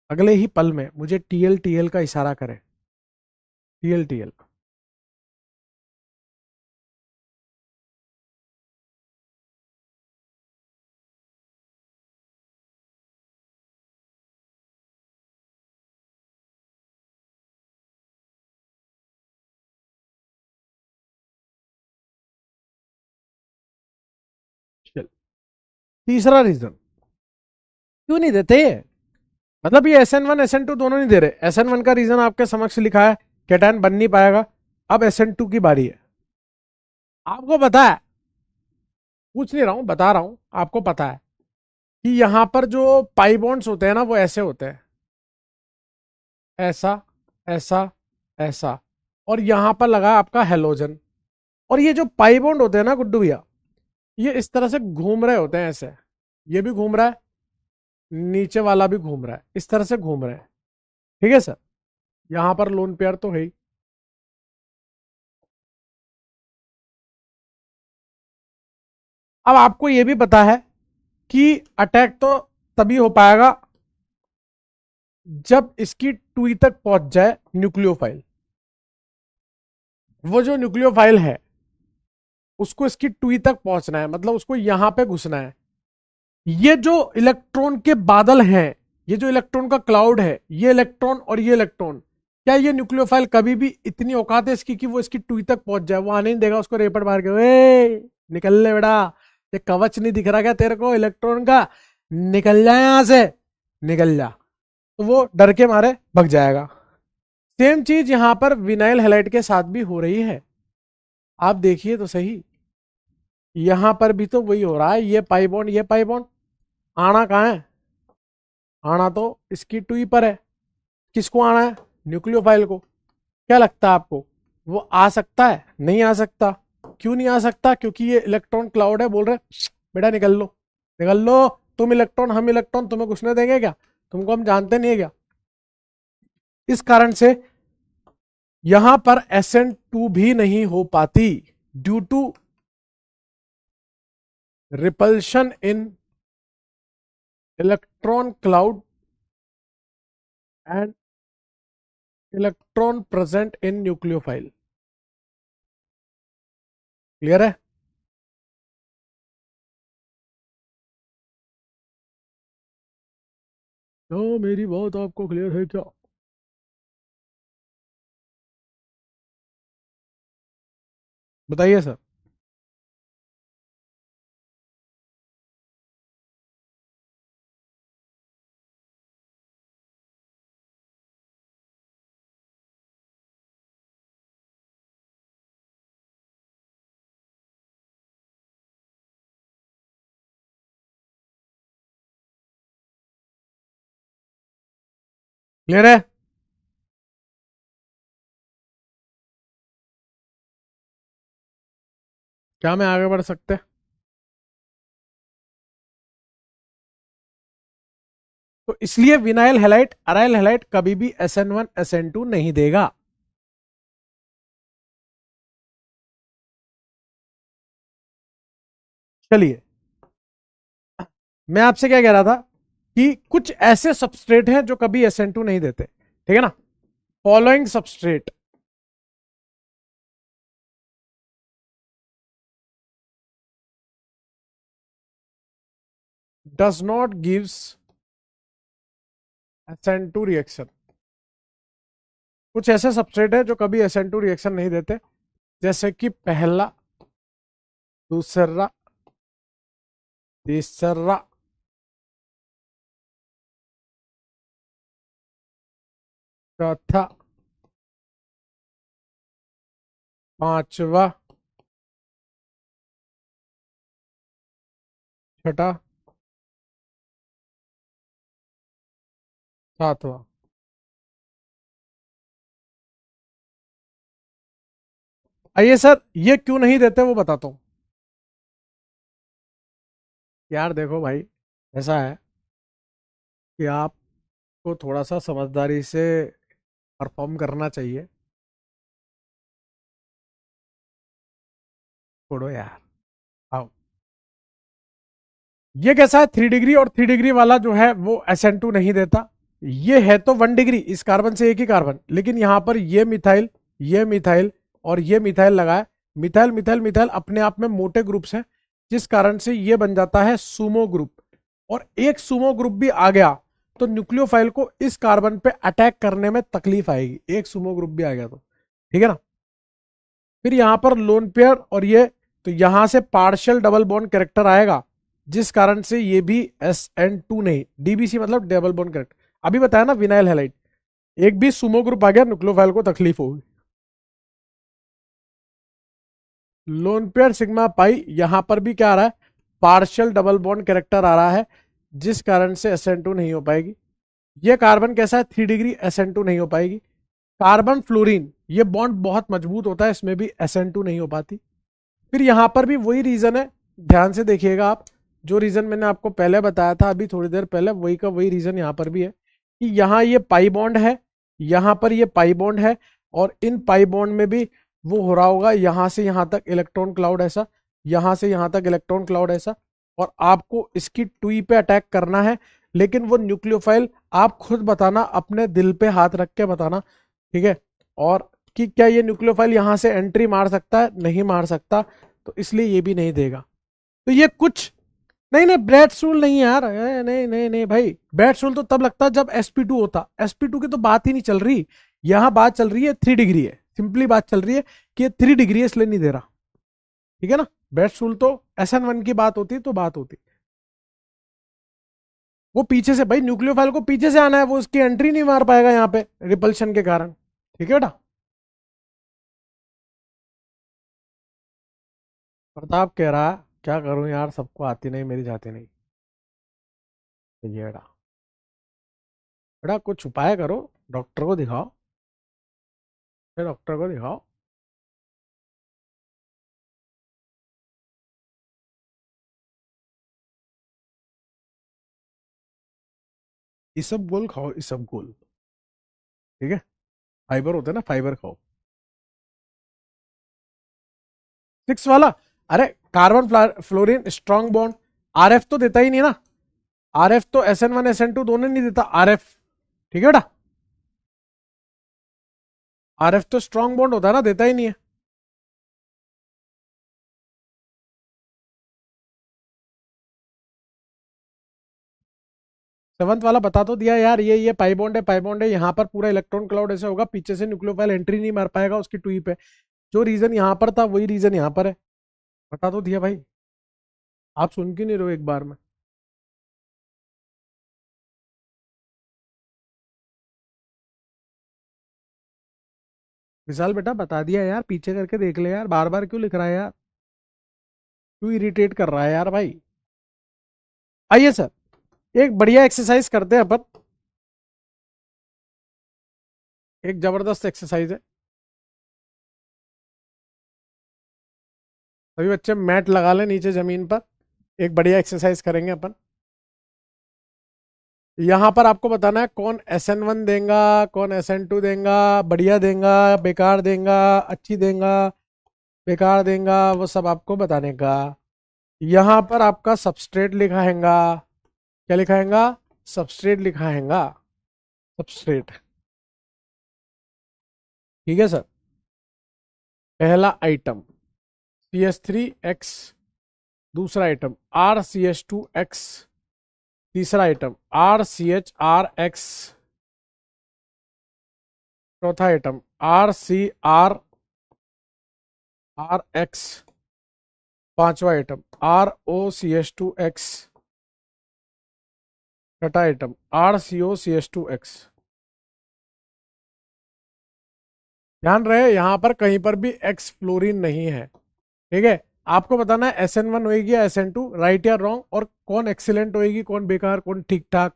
अगले ही पल में मुझे TLTL का इशारा करें, TLTL। तीसरा रीजन क्यों नहीं देते? मतलब ये SN1 SN2 दोनों नहीं दे रहे। SN1 का रीजन आपके समक्ष लिखा है, केटायन बन नहीं पाएगा। अब SN2 की बारी है। आपको पता है, पूछ नहीं रहा हूं, बता रहा हूं, आपको पता है कि यहां पर जो पाई बॉन्ड्स होते हैं ना, वो ऐसे होते हैं, ऐसा, ऐसा, ऐसा, और यहां पर लगा आपका हेलोजन। और ये जो पाई बॉन्ड होते हैं ना गुड्डू भैया, ये इस तरह से घूम रहे होते हैं, ऐसे। ये भी घूम रहा है, नीचे वाला भी घूम रहा है, इस तरह से घूम रहे हैं। ठीक है सर, यहां पर लोन पेयर तो है ही। अब आपको यह भी पता है कि अटैक तो तभी हो पाएगा जब इसकी टुई तक पहुंच जाए न्यूक्लियोफाइल। वो जो न्यूक्लियोफाइल है उसको इसकी टुई तक पहुंचना है, मतलब उसको यहां पे घुसना है। ये जो इलेक्ट्रॉन के बादल हैं, ये जो इलेक्ट्रॉन का क्लाउड है, ये इलेक्ट्रॉन और ये इलेक्ट्रॉन, क्या ये न्यूक्लियोफाइल कभी भी इतनी औकात है इसकी कि वो इसकी टुई तक पहुंच जाए? वो आने नहीं देगा उसको रेपट मार के, ए निकल ले बेटा, ये कवच नहीं दिख रहा क्या तेरे को इलेक्ट्रॉन का, निकल जा यहां से, निकल जा। तो वो डर के मारे भग जाएगा। सेम चीज यहां पर विनाइल हैलाइड के साथ भी हो रही है। आप देखिए तो सही, यहां पर भी तो वही हो रहा है। ये पाई बॉन्ड, ये पाई बॉन्ड, आना कहाँ है? आना तो इसकी टुई पर है। किसको आना है? न्यूक्लियोफाइल को। क्या लगता है आपको, वो आ सकता है? नहीं आ सकता। क्यों नहीं आ सकता? क्योंकि ये इलेक्ट्रॉन क्लाउड है, बोल रहे बेटा निकल लो, निकल लो, तुम इलेक्ट्रॉन हम इलेक्ट्रॉन, तुम्हें घुसने देंगे क्या? तुमको हम जानते नहीं है क्या? इस कारण से यहां पर SN2 भी नहीं हो पाती, due to repulsion in electron cloud and electron present in nucleophile. Clear है? तो मेरी बात आपको क्लियर है क्या? बताइए सर। क्लियर है? क्या मैं आगे बढ़ सकते? तो इसलिए विनाइल हैलाइड अराइल हैलाइड कभी भी SN1 SN2 नहीं देगा। चलिए, मैं आपसे क्या कह रहा था कि कुछ ऐसे सबस्ट्रेट हैं जो कभी SN2 नहीं देते, ठीक है ना? Following substrate does not gives SN2 reaction. कुछ ऐसे सबस्ट्रेट है जो कभी SN2 रिएक्शन नहीं देते, जैसे कि पहला, दूसरा, तीसरा, चौथा, पांचवा, छठा, सातवां। आइए सर, ये क्यों नहीं देते वो बताता हूं। यार देखो भाई, ऐसा है कि आपको थोड़ा सा समझदारी से परफॉर्म करना चाहिए। छोड़ो यार, आओ। ये कैसा है, 3 डिग्री, और 3 डिग्री वाला जो है वो SN2 नहीं देता। ये है तो 1 डिग्री, इस कार्बन से एक ही कार्बन, लेकिन यहां पर ये मिथाइल और ये मिथाइल लगा है। मिथाइल मिथाइल मिथाइल अपने आप में मोटे ग्रुप्स हैं, जिस कारण से ये बन जाता है सुमो ग्रुप। और एक सुमो ग्रुप भी आ गया तो न्यूक्लियोफाइल को इस कार्बन पे अटैक करने में तकलीफ आएगी, एक सुमो ग्रुप भी आ गया तो, ठीक है ना? फिर यहां पर लोन पेयर और ये, तो यहां से पार्शियल डबल बॉन्ड कैरेक्टर आएगा, जिस कारण से ये भी SN2 नहीं, DBC मतलब डबल बॉन्ड कैरेक्टर। अभी बताया ना विनाइल हैलाइड, एक भी सुमो ग्रुप आ गया न्यूक्लियोफाइल को तकलीफ होगी। लोन पेयर सिग्मा पाई, यहां पर भी क्या आ रहा है, पार्शियल डबल बॉन्ड कैरेक्टर आ रहा है, जिस कारण से SN2 नहीं हो पाएगी। ये कार्बन कैसा है, 3 डिग्री, SN2 नहीं हो पाएगी। कार्बन फ्लोरीन, ये बॉन्ड बहुत मजबूत होता है, इसमें भी SN2 नहीं हो पाती। फिर यहां पर भी वही रीजन है, ध्यान से देखिएगा आप। जो रीजन मैंने आपको पहले बताया था अभी थोड़ी देर पहले, वही का वही रीजन यहां पर भी है कि यहां ये पाई बॉन्ड है, यहां पर ये पाई बॉन्ड है, और इन पाई बॉन्ड में भी वो हो रहा होगा यहां से यहां तक इलेक्ट्रॉन क्लाउड ऐसा, यहां से यहां तक इलेक्ट्रॉन क्लाउड ऐसा, और आपको इसकी टुई पे अटैक करना है। लेकिन वो न्यूक्लियोफाइल आप खुद बताना, अपने दिल पे हाथ रख के बताना, ठीक है? और कि क्या ये न्यूक्लियोफाइल यहां से एंट्री मार सकता है? नहीं मार सकता, तो इसलिए ये भी नहीं देगा। तो ये कुछ, नहीं नहीं ब्रेड स्टूल नहीं यार, नहीं नहीं नहीं भाई, ब्रेड स्टूल तो तब लगता जब sp2 होता, sp2 की तो बात ही नहीं चल रही। यहां बात चल रही है 3 डिग्री है, सिंपली बात चल रही है कि ये 3 डिग्री है इसलिए नहीं दे रहा, ठीक है ना? ब्रेड स्टूल तो SN1 की बात होती तो बात होती। वो पीछे से भाई, न्यूक्लियोफाइल को पीछे से आना है, वो उसकी एंट्री नहीं मार पाएगा यहाँ पे रिपल्शन के कारण, ठीक है बेटा? प्रताप कह रहा है क्या करूं यार, सबको आती नहीं, मेरी जाती नहीं। तो ये बेटा, बेटा कुछ उपाय करो, डॉक्टर को दिखाओ, डॉक्टर को दिखाओ। इसबगोल खाओ, इसबगोल, ठीक है? फाइबर होता है ना, फाइबर खाओ। 6 वाला, अरे carbon fluorine strong bond, RF तो देता ही नहीं ना, आरएफ तो SN1 SN2 दोनों नहीं देता आरएफ, ठीक है बेटा, आरएफ तो स्ट्रॉन्ग बॉन्ड होता है ना, देता ही नहीं है। सेवंथ वाला बता तो दिया यार, ये पाई बॉन्ड है, पाई बॉन्ड है, यहाँ पर पूरा इलेक्ट्रॉन क्लाउड ऐसे होगा, पीछे से न्यूक्लियोफाइल एंट्री नहीं मार पाएगा उसकी टूई पे, जो रीजन यहाँ पर था वही रीजन यहाँ पर है, बता तो दिया भाई, आप सुन क्यों नहीं रहे हो एक बार में। विशाल बेटा बता दिया यार, पीछे करके देख ले यार, बार बार क्यों लिख रहा है यार, क्यों इरिटेट कर रहा है यार भाई। आइए सर, एक बढ़िया एक्सरसाइज करते हैं अपन, एक जबरदस्त एक्सरसाइज है। सभी बच्चे मैट लगा लें नीचे जमीन पर, एक बढ़िया एक्सरसाइज करेंगे अपन। यहाँ पर आपको बताना है कौन SN1 देगा, कौन SN2 देगा, बढ़िया देगा, बेकार देगा, अच्छी देगा, बेकार देगा, वो सब आपको बताने का। यहाँ पर आपका सबस्ट्रेट लिखा हैगा, क्या लिखा हैगा, सबस्ट्रेट लिखा हैगा, सबस्ट्रेट, ठीक है सर। पहला आइटम CH3X, दूसरा आइटम RCH2X, तीसरा आइटम RCHRX, चौथा आइटम RCRRX, पांचवा आइटम ROCH2X, छठा आइटम RCOCH2X। ध्यान रहे यहां पर कहीं पर भी एक्स फ्लोरीन नहीं है, ठीक है। आपको बताना है SN1 होएगी या SN2, राइट या रॉन्ग, और कौन एक्सीलेंट होएगी, कौन बेकार, कौन ठीक ठाक।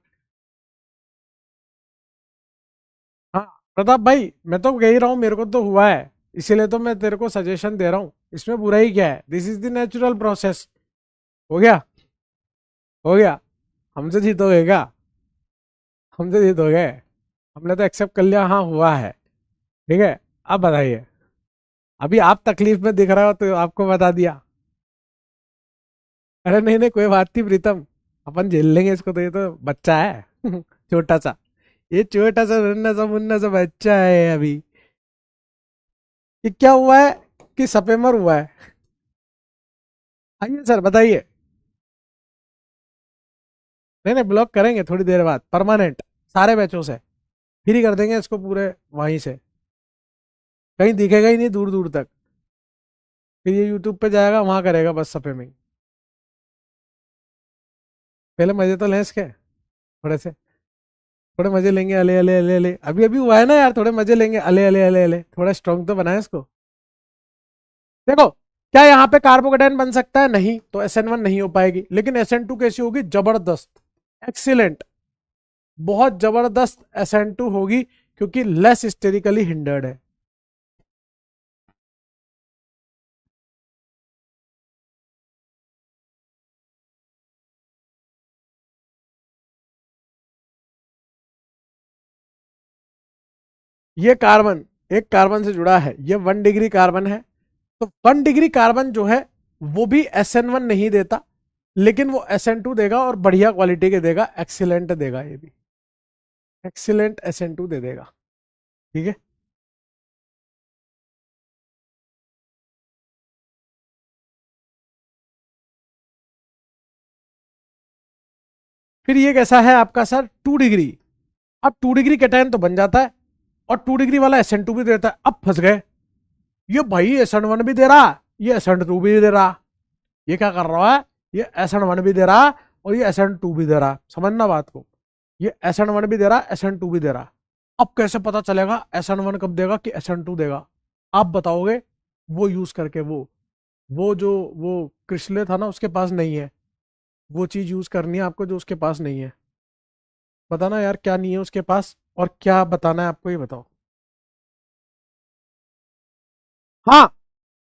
हाँ प्रताप भाई, मैं तो कह ही रहा हूँ मेरे को तो हुआ है, इसीलिए तो मैं तेरे को सजेशन दे रहा हूँ, इसमें बुरा ही क्या है, this is the natural process. हो गया, हो गया, हमसे जीत हो गए क्या, हमसे जीत हो गए, हमने तो एक्सेप्ट कर लिया, हाँ हुआ है, ठीक है। अब बताइए, अभी आप तकलीफ में दिख रहा हो तो आपको बता दिया। अरे नहीं नहीं कोई बात नहीं प्रीतम, अपन झेल लेंगे इसको, तो ये तो बच्चा है छोटा सा, ये छोटा सा नन्ना सा मुन्ना सा बच्चा है अभी। ये क्या हुआ है कि सपेमर हुआ है, आइए सर बताइए। नहीं नहीं ब्लॉक करेंगे थोड़ी देर बाद, परमानेंट, सारे बैचों से फ्री कर देंगे इसको पूरे, वहीं से कहीं दिखेगा ही नहीं दूर दूर तक, फिर ये यूट्यूब पे जाएगा वहां करेगा बस सपेमिंग। पहले मजे तो लें इसके थोड़े से, थोड़े मजे लेंगे, अले अले अले अले, अभी अभी हुआ है ना यार, थोड़े मजे लेंगे, अले अले अले अले, थोड़ा स्ट्रॉन्ग तो बनाए इसको। देखो, क्या यहाँ पे कार्बोकेटाइन बन सकता है, नहीं, तो SN1 नहीं हो पाएगी, लेकिन SN2 कैसी होगी, जबरदस्त, एक्सीलेंट, बहुत जबरदस्त SN2 होगी, क्योंकि लेस स्टेरिकली हिंडर्ड है। ये कार्बन एक कार्बन से जुड़ा है, ये 1 डिग्री कार्बन है, तो 1 डिग्री कार्बन जो है वो भी SN1 नहीं देता, लेकिन वो SN2 देगा, और बढ़िया क्वालिटी के देगा, एक्सीलेंट देगा, ये भी एक्सीलेंट SN2 दे देगा, ठीक है। फिर ये कैसा है आपका सर, 2 डिग्री, अब 2 डिग्री कैटायन तो बन जाता है, और 2 डिग्री वाला SN2 भी देता है, अब फंस गए, ये भाई SN1 भी दे रहा, ये SN2 भी दे रहा, ये क्या कर रहा है, ये SN1 भी दे रहा और ये SN2 भी दे रहा, समझना बात को, ये SN1 भी दे रहा, SN2 भी दे रहा। अब कैसे पता चलेगा SN1 कब देगा कि SN2 देगा, आप बताओगे, वो यूज करके, वो जो वो क्रिस्टले था ना उसके पास नहीं है, वो चीज यूज करनी है आपको जो उसके पास नहीं है, बताना यार क्या नहीं है उसके पास, और क्या बताना है आपको, ये बताओ। हाँ,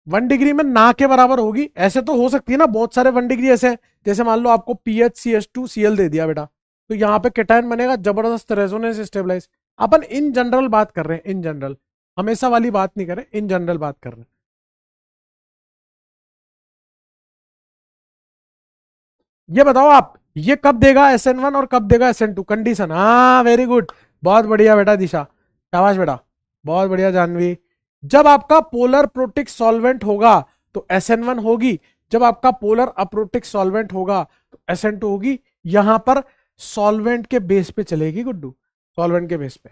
1 डिग्री में ना के बराबर होगी, ऐसे तो हो सकती है ना, बहुत सारे 1 डिग्री ऐसे हैं, जैसे मान लो आपको PHCH2Cl दे दिया बेटा, तो यहाँ पे केटायन बनेगा, जबरदस्त रेजोनेंस स्टेबलाइज। अपन इन जनरल बात कर रहे हैं, इन जनरल, हमेशा वाली बात नहीं कर रहे, इन जनरल बात कर रहे हैं। ये बताओ आप, ये कब देगा SN1 और कब देगा SN2 कंडीशन। हाँ वेरी गुड, बहुत बढ़िया बेटा दिशा, शाबाश बेटा, बहुत बढ़िया जानवी। जब आपका पोलर प्रोटिक सॉल्वेंट होगा तो SN1 होगी, जब आपका पोलर अप्रोटिक सॉल्वेंट होगा तो SN2 होगी। यहां पर सॉल्वेंट के बेस पे चलेगी गुड्डू, सॉल्वेंट के बेस पे।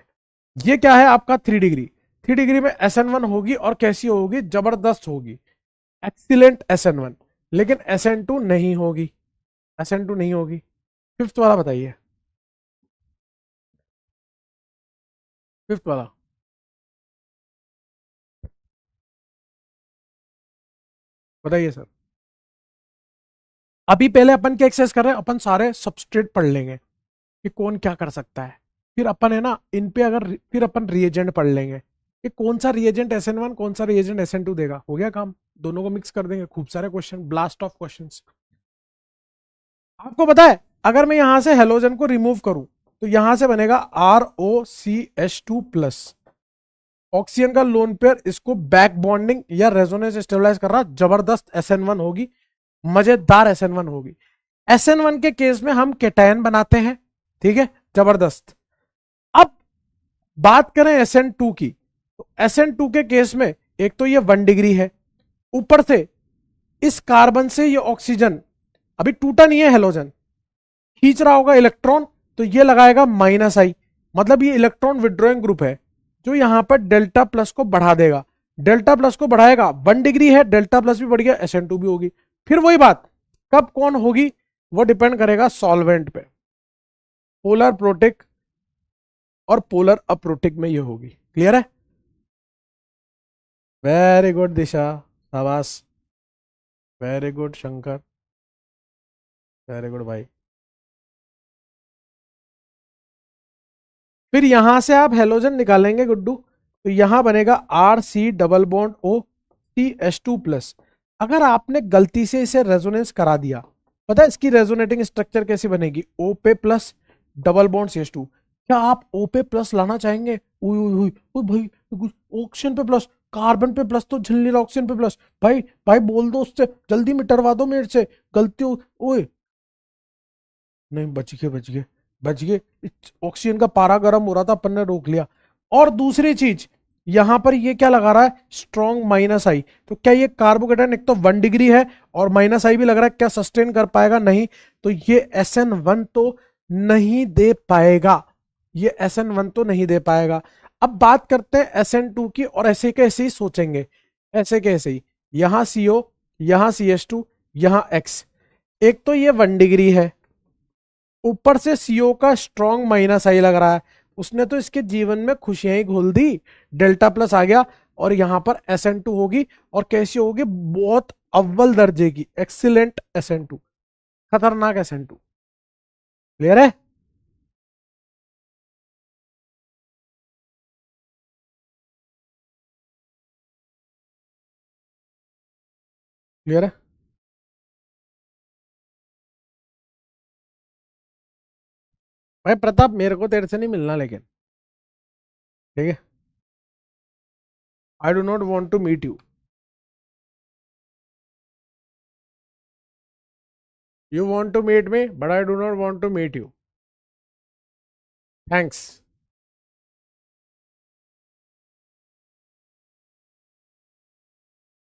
ये क्या है आपका 3 डिग्री, 3 डिग्री में SN1 होगी और कैसी होगी, जबरदस्त होगी, एक्सीलेंट SN1। लेकिन SN2 नहीं होगी, SN2 नहीं होगी। फिफ्थ वाला बताइए, फिफ्थ वाला बताइए सर। अभी पहले अपन क्या एक्सरसाइज कर रहे हैं, अपन सारे सबस्ट्रेट पढ़ लेंगे कि कौन क्या कर सकता है, फिर अपन है ना इन पे अगर फिर अपन रिएजेंट पढ़ लेंगे कि कौन सा रिएजेंट SN1 कौन सा रिएजेंट SN2 देगा। हो गया काम, दोनों को मिक्स कर देंगे, खूब सारे क्वेश्चन, ब्लास्ट ऑफ क्वेश्चंस। आपको पता है अगर मैं यहां से हेलोजन को रिमूव करूं तो यहां से बनेगा ROCH2+। ऑक्सीजन का लोन पेयर इसको बैक बॉन्डिंग या रेजोनेंस स्टेबलाइज कर रहा, जबरदस्त SN1 होगी, मजेदार SN1 होगी। SN1 के केस में हम केटायन बनाते हैं, ठीक है, जबरदस्त। अब बात करें SN2 की, तो SN2 के केस में एक तो ये 1 डिग्री है, ऊपर से इस कार्बन से ये ऑक्सीजन अभी टूटा नहीं है, हेलोजन खींच रहा होगा इलेक्ट्रॉन, तो ये लगाएगा -I, मतलब ये इलेक्ट्रॉन विड्रॉइंग ग्रुप है जो यहां पर डेल्टा प्लस को बढ़ा देगा, डेल्टा प्लस को बढ़ाएगा, 1 डिग्री है, डेल्टा प्लस भी बढ़ गया, SN2 भी होगी। फिर वही बात, कब कौन होगी वो डिपेंड करेगा सॉल्वेंट पे, पोलर प्रोटिक और पोलर अप्रोटिक में ये होगी। क्लियर है, वेरी गुड दिशा, शाबाश, very good Shankar, very good भाई। फिर यहां से आप हेलोजन निकालेंगे गुड्डू, तो यहां बनेगा RC+CH2+। अगर आपने गलती से इसे रेजोनेंस करा दिया, पता है इसकी रेजोनेटिंग स्ट्रक्चर कैसी बनेगी, O पे प्लस डबल बॉन्ड CH2। क्या आप O पे प्लस लाना चाहेंगे, उई उई उई उई भाई, ऑक्सीजन पे प्लस, कार्बन पे प्लस तो झल नहीं रहा, ऑक्सीजन पे प्लस, भाई भाई बोल दो उससे, जल्दी मिटरवा दो मेरे से, गलती हो, ओए नहीं, बच गए बच गए बच गए। ऑक्सीजन का पारा गर्म हो रहा था, अपन ने रोक लिया। और दूसरी चीज, यहां पर ये क्या लगा रहा है, स्ट्रॉन्ग -I। तो क्या ये कार्बोकेटाइन एक तो 1 डिग्री है और -I भी लग रहा है, क्या सस्टेन कर पाएगा, नहीं। तो ये SN1 तो नहीं दे पाएगा, ये SN1 तो नहीं दे पाएगा। अब बात करते हैं SN2 की, और ऐसे के ऐसे ही सोचेंगे, ऐसे के ऐसे ही, यहां CO, यहां CH2, यहां X। एक तो ये 1 डिग्री है, ऊपर से CO का स्ट्रॉन्ग -I लग रहा है, उसने तो इसके जीवन में खुशियां ही घोल दी, डेल्टा प्लस आ गया, और यहां पर SN2 होगी, और कैसी होगी, बहुत अव्वल दर्जे की, एक्सीलेंट SN2, खतरनाक SN2। क्लियर है, क्लियर है भाई प्रताप, मेरे को तेरे से नहीं मिलना लेकिन, ठीक है, I do not want to meet you, you want to meet me but I do not want to meet you, thanks.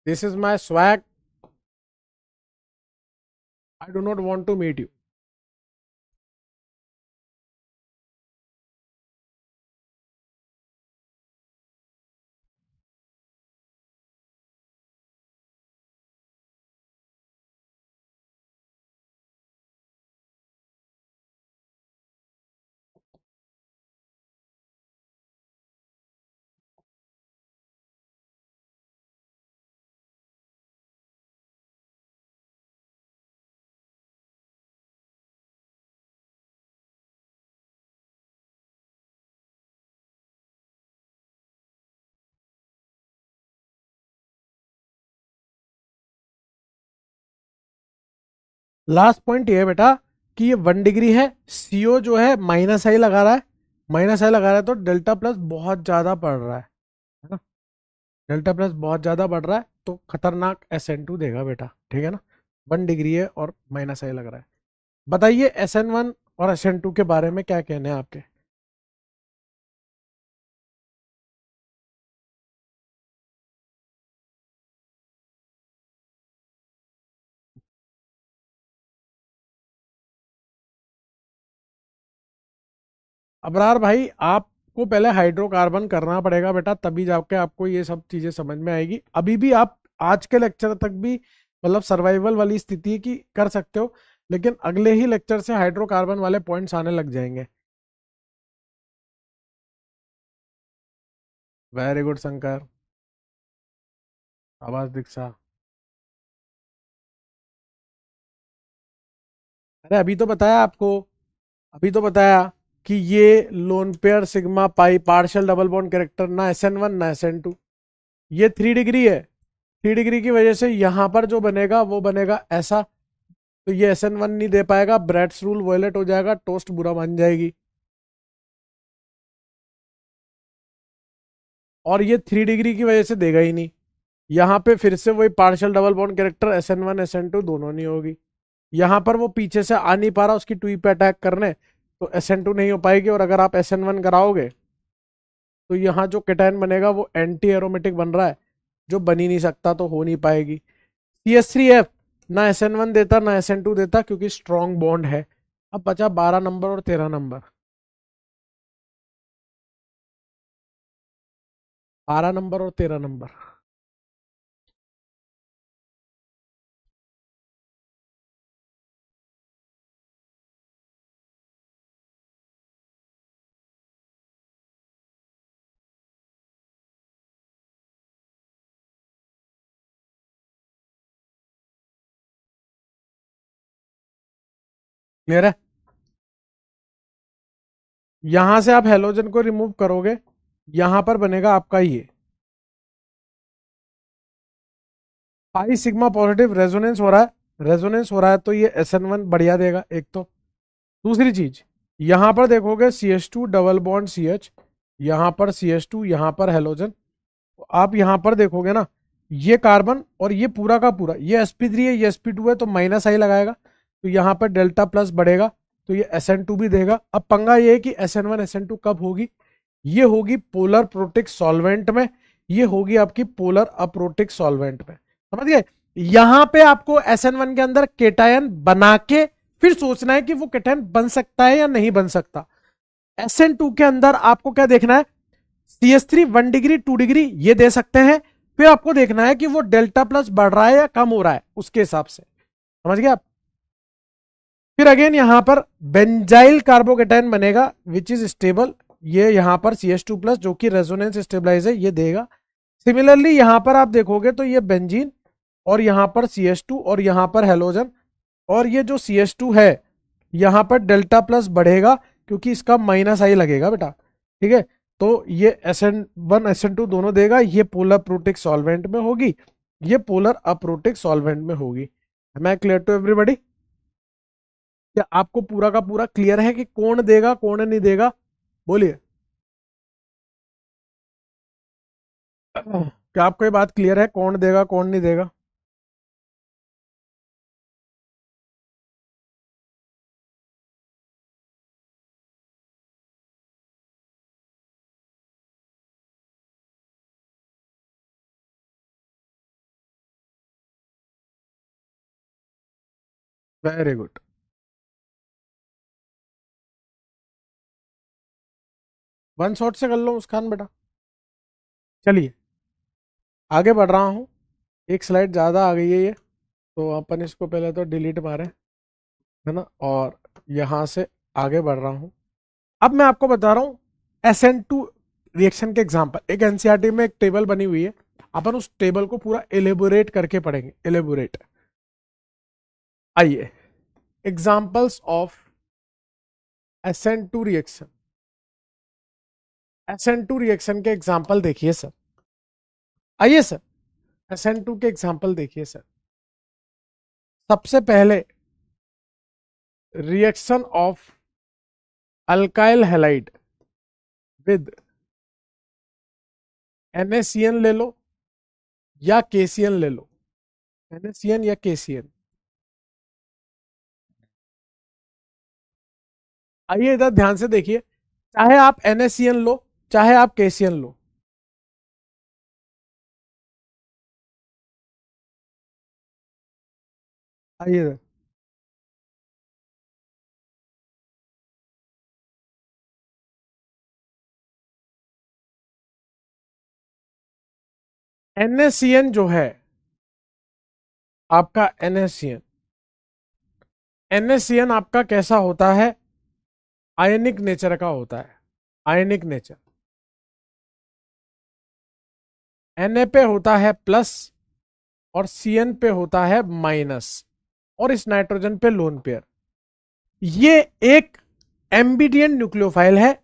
This is my swag, I do not want to meet you. Last point ये है बेटा कि ये 1 degree है, CO जो है -I लगा रहा है, -I लगा रहा है, तो डेल्टा प्लस बहुत ज्यादा पड़ रहा है ना, डेल्टा प्लस बहुत ज्यादा बढ़ रहा है, तो खतरनाक SN2 देगा बेटा, ठीक है ना, 1 डिग्री है और -I लग रहा है। बताइए SN1 और SN2 के बारे में क्या कहने हैं आपके। अबरार भाई, आपको पहले हाइड्रोकार्बन करना पड़ेगा बेटा, तभी जाके आपको ये सब चीजें समझ में आएगी। अभी भी आप आज के लेक्चर तक भी मतलब सर्वाइवल वाली स्थिति की कर सकते हो, लेकिन अगले ही लेक्चर से हाइड्रोकार्बन वाले पॉइंट्स आने लग जाएंगे। वेरी गुड शंकर, आवाज दीक्षा। अरे अभी तो बताया आपको, अभी तो बताया कि ये lone pair sigma pi partial double bond character ना SN1 ना SN2, ये 3 डिग्री है। 3 डिग्री की वजह से यहां पर जो बनेगा वो बनेगा ऐसा, तो ये SN1 नहीं दे पाएगा, ब्रेड्स रूल वॉयलेट हो जाएगा, टोस्ट बुरा मान जाएगी। और ये 3 डिग्री की वजह से देगा ही नहीं। यहाँ पे फिर से वही partial double bond character SN1 SN2 दोनों नहीं होगी। यहाँ पर वो पीछे से आ नहीं पा रहा उसकी ट्वी पे अटैक करने, तो SN2 नहीं हो पाएगी। और अगर आप SN1 कराओगे तो यहाँ जो केटायन बनेगा वो एंटी एरोमेटिक बन रहा है, जो बन ही नहीं सकता, तो हो नहीं पाएगी। CH3F ना SN1 देता ना SN2 देता, क्योंकि स्ट्रॉन्ग बॉन्ड है। अब बचा 12 नंबर और 13 नंबर। 12 नंबर और 13 नंबर। क्लियर है। यहां से आप हेलोजन को रिमूव करोगे, यहां पर बनेगा आपका ये पाई सिग्मा पॉजिटिव रेजोनेंस हो रहा है। रेजोनेंस हो रहा है तो ये SN1 बढ़िया देगा एक तो। दूसरी चीज, यहां पर देखोगे CH2 डबल बॉन्ड CH, यहां पर CH2, यहां पर हेलोजन। तो आप यहां पर देखोगे ना, ये कार्बन और ये पूरा का पूरा, ये sp3 है ये sp2 है, तो माइनस आई लगाएगा, तो यहां पर डेल्टा प्लस बढ़ेगा, तो ये SN2 भी देगा। अब पंगा ये है कि SN1 SN2 कब होगी, ये होगी पोलर प्रोटिक सॉल्वेंट में, ये होगी आपकी पोलर अप्रोटिक सॉल्वेंट में। समझ गए। यहां पे आपको SN1 के अंदर केटायन बना के फिर सोचना है कि वो केटायन बन सकता है या नहीं बन सकता। SN2 के अंदर आपको क्या देखना है, CH3 1 डिग्री 2 डिग्री ये दे सकते हैं, फिर आपको देखना है कि वो डेल्टा प्लस बढ़ रहा है या कम हो रहा है, उसके हिसाब से। समझ गए आप। फिर अगेन यहां पर बेंजाइल कार्बोकेटाइन बनेगा विच इज स्टेबल, ये यहां पर CH2 प्लस जो कि रेजोनेंस स्टेबलाइज है ये देगा। सिमिलरली यहां पर आप देखोगे तो ये बेंजीन, और यहां पर CH2 और यहां पर हेलोजन, और ये जो CH2 है यहां पर डेल्टा प्लस बढ़ेगा, क्योंकि इसका माइनस आई लगेगा बेटा। ठीक है, तो ये SN1 SN2 दोनों देगा, ये पोलर प्रोटिक सॉल्वेंट में होगी, ये पोलर अप्रोटिक सॉल्वेंट में होगी। मैं क्लियर टू एवरीबॉडी। क्या आपको पूरा का पूरा क्लियर है कि कौन देगा कौन नहीं देगा, बोलिए। क्या आपको ये बात क्लियर है कौन देगा कौन नहीं देगा। Very good. वन शॉट से कर लो मुस्कान बेटा। चलिए आगे बढ़ रहा हूँ, एक स्लाइड ज़्यादा आ गई है ये, तो अपन इसको पहले तो डिलीट मारें, है ना, और यहाँ से आगे बढ़ रहा हूँ। अब मैं आपको बता रहा हूँ SN2 रिएक्शन के एग्जाम्पल। एक एनसीईआरटी में एक टेबल बनी हुई है, अपन उस टेबल को पूरा एलेबोरेट करके पढ़ेंगे, एलेबोरेट। आइए, examples of SN2 reaction. SN2 reaction के एग्जाम्पल देखिए सर। आइए सर, SN2 के एग्जाम्पल देखिए सर। सबसे पहले reaction of alkyl halide with NaCN ले लो या KCN ले लो, NaCN या KCN। आइए इधर ध्यान से देखिए, चाहे आप NaCN लो, चाहे आप KCN लो, आइए इधर, NaCN जो है आपका, NaCN आपका कैसा होता है, आयनिक नेचर का होता है, आयनिक नेचर। Na पे होता है प्लस और Cn पे होता है माइनस, और इस नाइट्रोजन पे लोन पेयर। ये एक एम्बिडियंट न्यूक्लियोफाइल है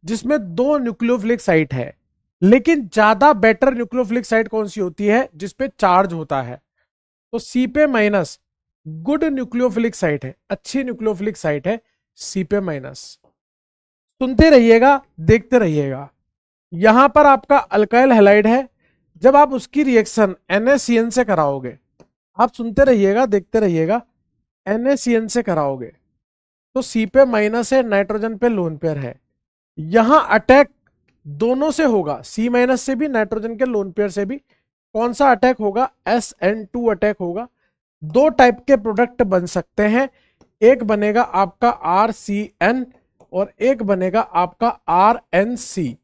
जिसमें दो न्यूक्लियोफिलिक साइट है, लेकिन ज्यादा बेटर न्यूक्लियोफिलिक साइट कौन सी होती है, जिसपे चार्ज होता है। तो सी पे माइनस गुड न्यूक्लियोफिलिक साइट है, अच्छी न्यूक्लियोफिलिक साइट है सी पे माइनस। सुनते रहिएगा, देखते रहिएगा। यहां पर आपका अल्काइल हैलाइड है, जब आप उसकी रिएक्शन NaCN से कराओगे, आप सुनते रहिएगा, देखते रहिएगा, NaCN से कराओगे तो सी पे माइनस है, नाइट्रोजन पे लोन पेयर है। यहां अटैक दोनों से होगा, सी माइनस से भी, नाइट्रोजन के लोन पेयर से भी। कौन सा अटैक होगा, SN2 अटैक होगा। दो टाइप के प्रोडक्ट बन सकते हैं, एक बनेगा आपका RCN और एक बनेगा आपका RNC।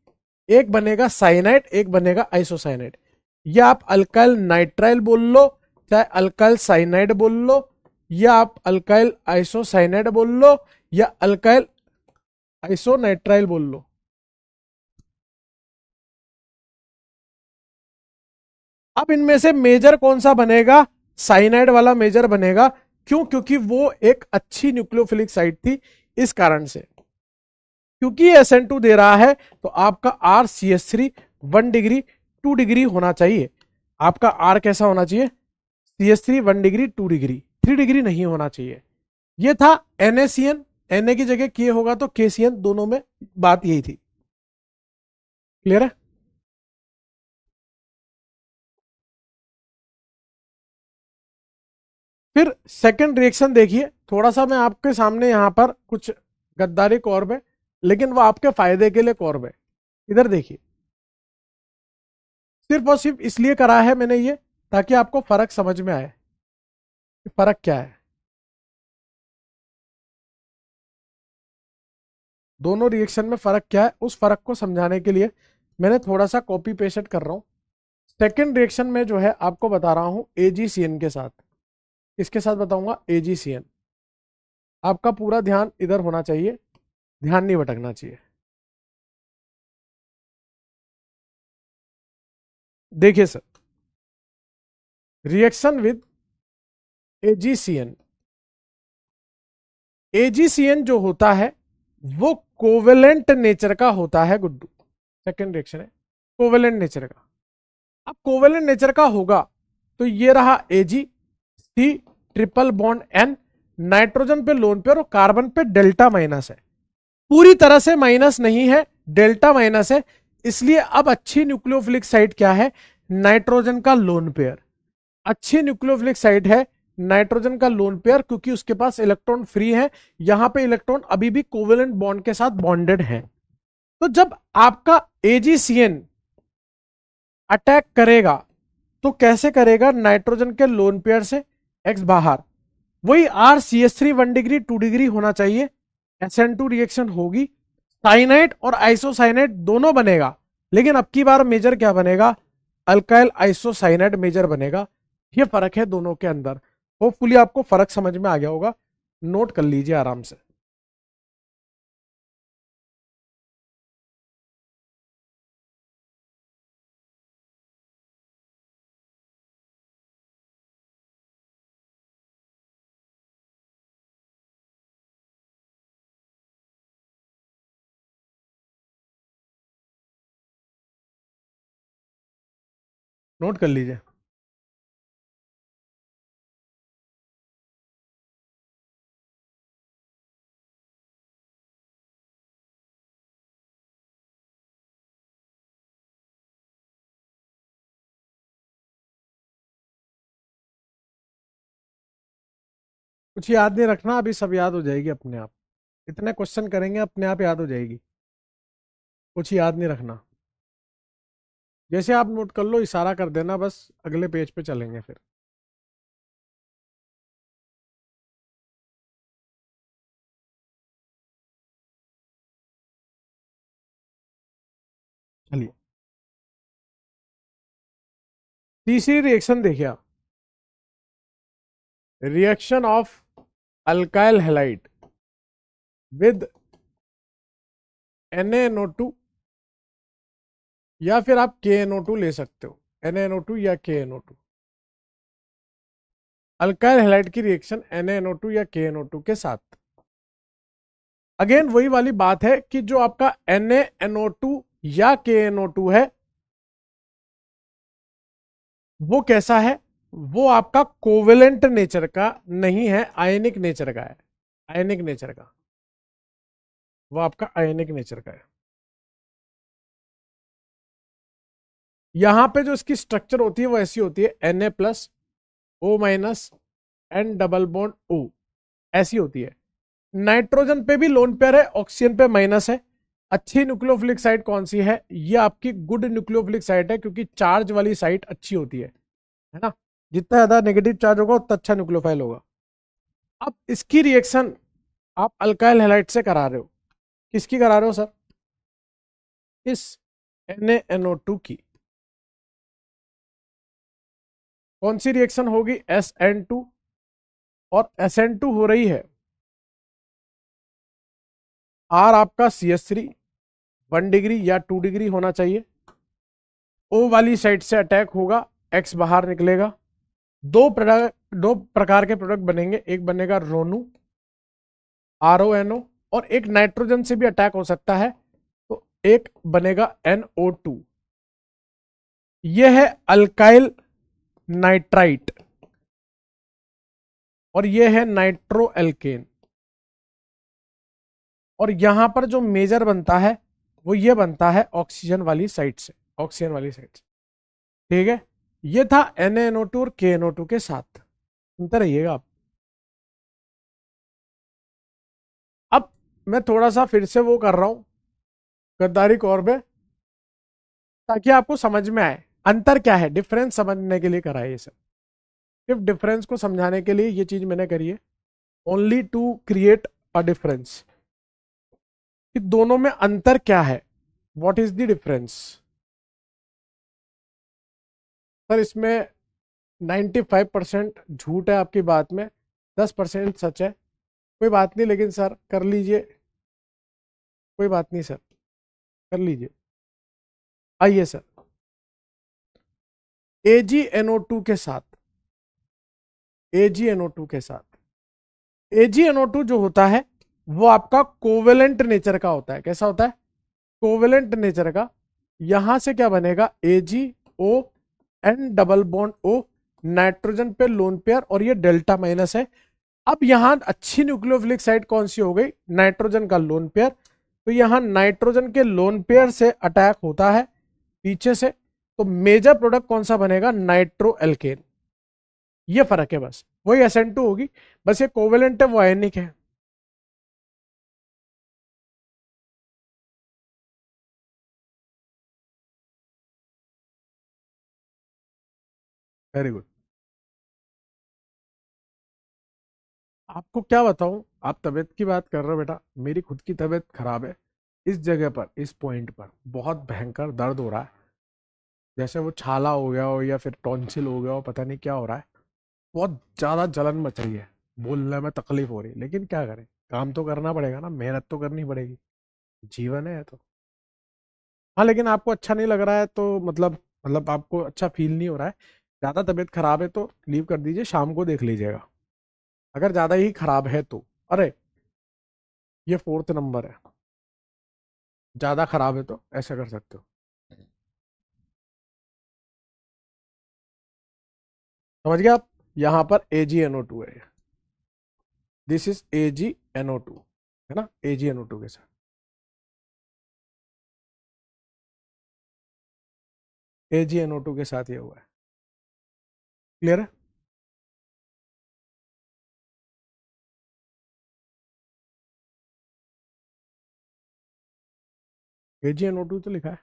एक बनेगा साइनाइड, एक बनेगा आइसोसाइनाइड। या आप अल्काइल नाइट्राइल बोल लो, चाहे अल्काइल साइनाइड बोल लो, या आप अल्काइल आइसोसाइनाइड बोल लो, या अल्काइल आइसोनाइट्राइल बोल लो। अब इनमें से मेजर कौन सा बनेगा, साइनाइड वाला मेजर बनेगा। क्यों, क्योंकि वो एक अच्छी न्यूक्लियोफिलिक साइट थी, इस कारण से। क्योंकि SN2 दे रहा है तो आपका RCH3 1 डिग्री 2 डिग्री होना चाहिए। आपका R कैसा होना चाहिए, CH3 1 डिग्री 2 डिग्री, 3 डिग्री नहीं होना चाहिए। ये था NaCN। Na की जगह K होगा तो KCN, दोनों में बात यही थी। क्लियर है। फिर सेकंड रिएक्शन देखिए, थोड़ा सा मैं आपके सामने यहां पर कुछ गद्दारी कॉर्ब है, लेकिन वो आपके फायदे के लिए कॉर्ब है। इधर देखिए, सिर्फ और सिर्फ इसलिए करा है मैंने ये, ताकि आपको फर्क समझ में आए कि फर्क क्या है। दोनों रिएक्शन में फर्क क्या है, उस फर्क को समझाने के लिए मैंने थोड़ा सा कॉपी पेस्ट कर रहा हूं। सेकेंड रिएक्शन में जो है आपको बता रहा हूं AgCN के साथ। इसके साथ बताऊंगा AgCN। आपका पूरा ध्यान इधर होना चाहिए, ध्यान नहीं भटकना चाहिए। देखिए sir, reaction with AgCN। AgCN जो होता है वो कोवेलेंट नेचर का होता है गुड्डू। सेकेंड रिएक्शन है कोवेलेंट नेचर का। अब कोवेलेंट नेचर का होगा तो ये रहा Ag, C triple bond N, nitrogen पे लोन पेयर और कार्बन पे डेल्टा माइनस है। पूरी तरह से माइनस नहीं है, डेल्टा माइनस है। इसलिए अब अच्छी न्यूक्लियोफिलिक साइट क्या है, नाइट्रोजन का लोन पेयर। अच्छी न्यूक्लियोफिलिक साइट है नाइट्रोजन का लोन पेयर, क्योंकि उसके पास इलेक्ट्रॉन फ्री है। यहां पे इलेक्ट्रॉन अभी भी कोवेलेंट बॉन्ड के साथ बॉन्डेड है। तो जब आपका AgCN अटैक करेगा तो कैसे करेगा, नाइट्रोजन के लोन पेयर से, एक्स बाहर, वही RCH3 1 डिग्री 2 डिग्री होना चाहिए। SN2 रिएक्शन होगी, साइनाइड और आइसोसाइनाइड दोनों बनेगा, लेकिन अब की बार मेजर क्या बनेगा, अल्काइल आइसोसाइनाइड मेजर बनेगा। ये फर्क है दोनों के अंदर। होपफुली आपको फर्क समझ में आ गया होगा, नोट कर लीजिए आराम से। नोट कर लीजिए। कुछ याद नहीं रखना, अभी सब याद हो जाएगी अपने आप। इतने क्वेश्चन करेंगे अपने आप याद हो जाएगी, कुछ याद नहीं रखना। जैसे आप नोट कर लो, इशारा कर देना, बस अगले पेज पे चलेंगे फिर। चलिए, तीसरी रिएक्शन देखिए आप, reaction of alkyl halide with NaNO2, या फिर आप KNO2 ले सकते हो, NaNO2 या KNO2। अल्काइल हैलाइड की रिएक्शन NaNO2 या KNO2 के साथ। अगेन वही वाली बात है कि जो आपका NaNO2 या KNO2 है वो कैसा है, वो आपका कोवेलेंट नेचर का नहीं है, आयनिक नेचर का है। आयनिक नेचर का, वो आपका आयनिक नेचर का है। यहां पे जो इसकी स्ट्रक्चर होती है वो ऐसी होती है, Na+O- N double bond O, ऐसी होती है। नाइट्रोजन पे भी लोन पेयर है, ऑक्सीजन पे माइनस है। अच्छी न्यूक्लियोफिलिक साइट कौन सी है, ये आपकी गुड न्यूक्लियोफिलिक साइट है, क्योंकि चार्ज वाली साइट अच्छी होती है ना। जितना ज्यादा नेगेटिव चार्ज होगा उतना अच्छा न्यूक्लियोफाइल होगा। अब इसकी रिएक्शन आप अल्काइल हैलाइड से करा रहे हो, किसकी करा रहे हो सर, इस NaNO2 की। कौन सी रिएक्शन होगी, SN2, और SN2 हो रही है, R आपका CH3 1 डिग्री या 2 डिग्री होना चाहिए। O वाली साइड से अटैक होगा, X बाहर निकलेगा। दो प्रकार के प्रोडक्ट बनेंगे, एक बनेगा रोनू RONO, और एक नाइट्रोजन से भी अटैक हो सकता है, तो एक बनेगा NO2। यह है अल्काइल नाइट्राइट, और यह है नाइट्रो एल्केन। और यहां पर जो मेजर बनता है वो ये बनता है ऑक्सीजन वाली साइड से, ऑक्सीजन वाली साइड से। ठीक है, ये था NaNO2 और KNO2 के साथ, सुनते रहिएगा आप। अब मैं थोड़ा सा फिर से वो कर रहा हूं, गद्दारी कौर पे, ताकि आपको समझ में आए अंतर क्या है, डिफरेंस समझने के लिए करा है ये सब। सिर्फ डिफरेंस को समझाने के लिए ये चीज मैंने करी है, only to create a difference, कि दोनों में अंतर क्या है, what is the difference. Sir इसमें 95% झूठ है आपकी बात में, 10% सच है। कोई बात नहीं, लेकिन सर कर लीजिए, कोई बात नहीं सर, कर लीजिए। आइए सर, AgNO2 के साथ, AgNO2 के साथ, AgNO2 जो होता है वो आपका कोवेलेंट नेचर का होता है। कैसा होता है, कोवेलेंट नेचर का। यहां से क्या बनेगा, AgO N double bond O, nitrogen पे लोन पेयर, और ये डेल्टा माइनस है। अब यहां अच्छी न्यूक्लियोफिलिक साइट कौन सी हो गई, नाइट्रोजन का लोन पेयर। तो यहां नाइट्रोजन के लोन पेयर से अटैक होता है पीछे से, तो मेजर प्रोडक्ट कौन सा बनेगा, नाइट्रो एल्केन। ये फर्क है बस, वही SN2 होगी, बस ये कोवेलेंट है वो आयनिक है। Very good. आपको क्या बताऊं, आप तबीयत की बात कर रहे हो बेटा, मेरी खुद की तबीयत खराब है। इस जगह पर, इस पॉइंट पर बहुत भयंकर दर्द हो रहा है, जैसे वो छाला हो गया हो या फिर टॉन्सिल हो गया हो, पता नहीं क्या हो रहा है। बहुत ज्यादा जलन मच रही है, बोलने में तकलीफ हो रही है, लेकिन क्या करें, काम तो करना पड़ेगा ना, मेहनत तो करनी पड़ेगी, जीवन है तो। हाँ, लेकिन आपको अच्छा नहीं लग रहा है तो मतलब आपको अच्छा फील नहीं हो रहा है, ज्यादा तबीयत खराब है तो लीव कर दीजिए, शाम को देख लीजिएगा, अगर ज्यादा ही खराब है तो। अरे, ये 4th नंबर है, ज्यादा खराब है तो ऐसा कर सकते हो। समझ गए आप, यहाँ पर AgNO2 है, दिस इज AgNO2, है ना, AgNO2 के साथ। AgNO2 के साथ ये हुआ है, क्लियर है। AgNO2 तो लिखा है।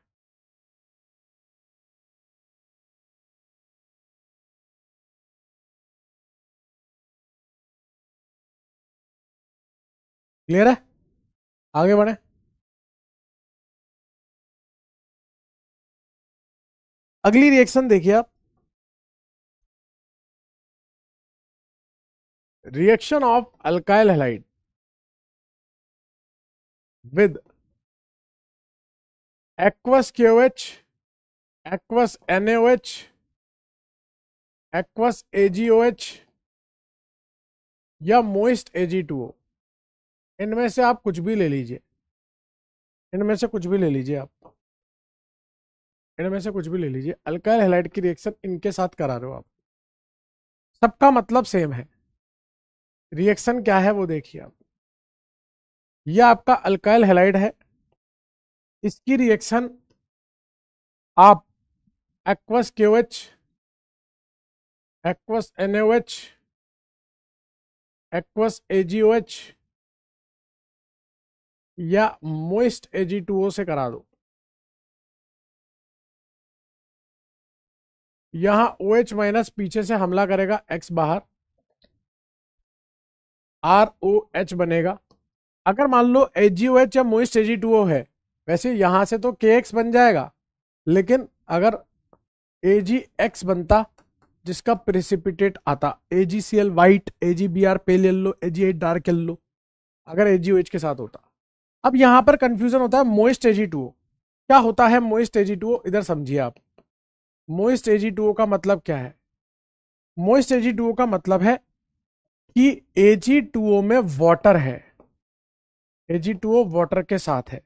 क्लियर है, आगे बढ़े। अगली रिएक्शन देखिए आप, reaction of alkyl halide with aqueous KOH, aqueous NaOH, aqueous AgOH या मोइस्ट Ag2O। इनमें से आप कुछ भी ले लीजिए, इनमें से कुछ भी ले लीजिए आप, इनमें से कुछ भी ले लीजिए। अल्काइल हैलाइड की रिएक्शन इनके साथ करा रहे हो आप, सबका मतलब सेम है। रिएक्शन क्या है वो देखिए आप, ये आपका अल्काइल हैलाइड है, इसकी रिएक्शन आप aqueous KOH, aqueous NaOH, aqueous AgOH या मोइस्ट Ag2O से करा दो। यहां OH माइनस पीछे से हमला करेगा, X बाहर, ROH बनेगा। अगर मान लो AgOH या मोइस्ट Ag2O है, वैसे यहां से तो KX बन जाएगा, लेकिन अगर AgX बनता जिसका प्रेसिपिटेट आता AgCl white, AgBr pale yellow, Ag8 dark yellow, अगर AgOH के साथ होता। अब यहां पर कंफ्यूजन होता है मोइस्ट Ag2O। क्या होता है मोइस्ट Ag2O, इधर समझिए आप। मोइस्ट Ag2O का मतलब क्या है? मोइस्ट Ag2O का मतलब है कि Ag2O में वाटर है, Ag2O वाटर के साथ है।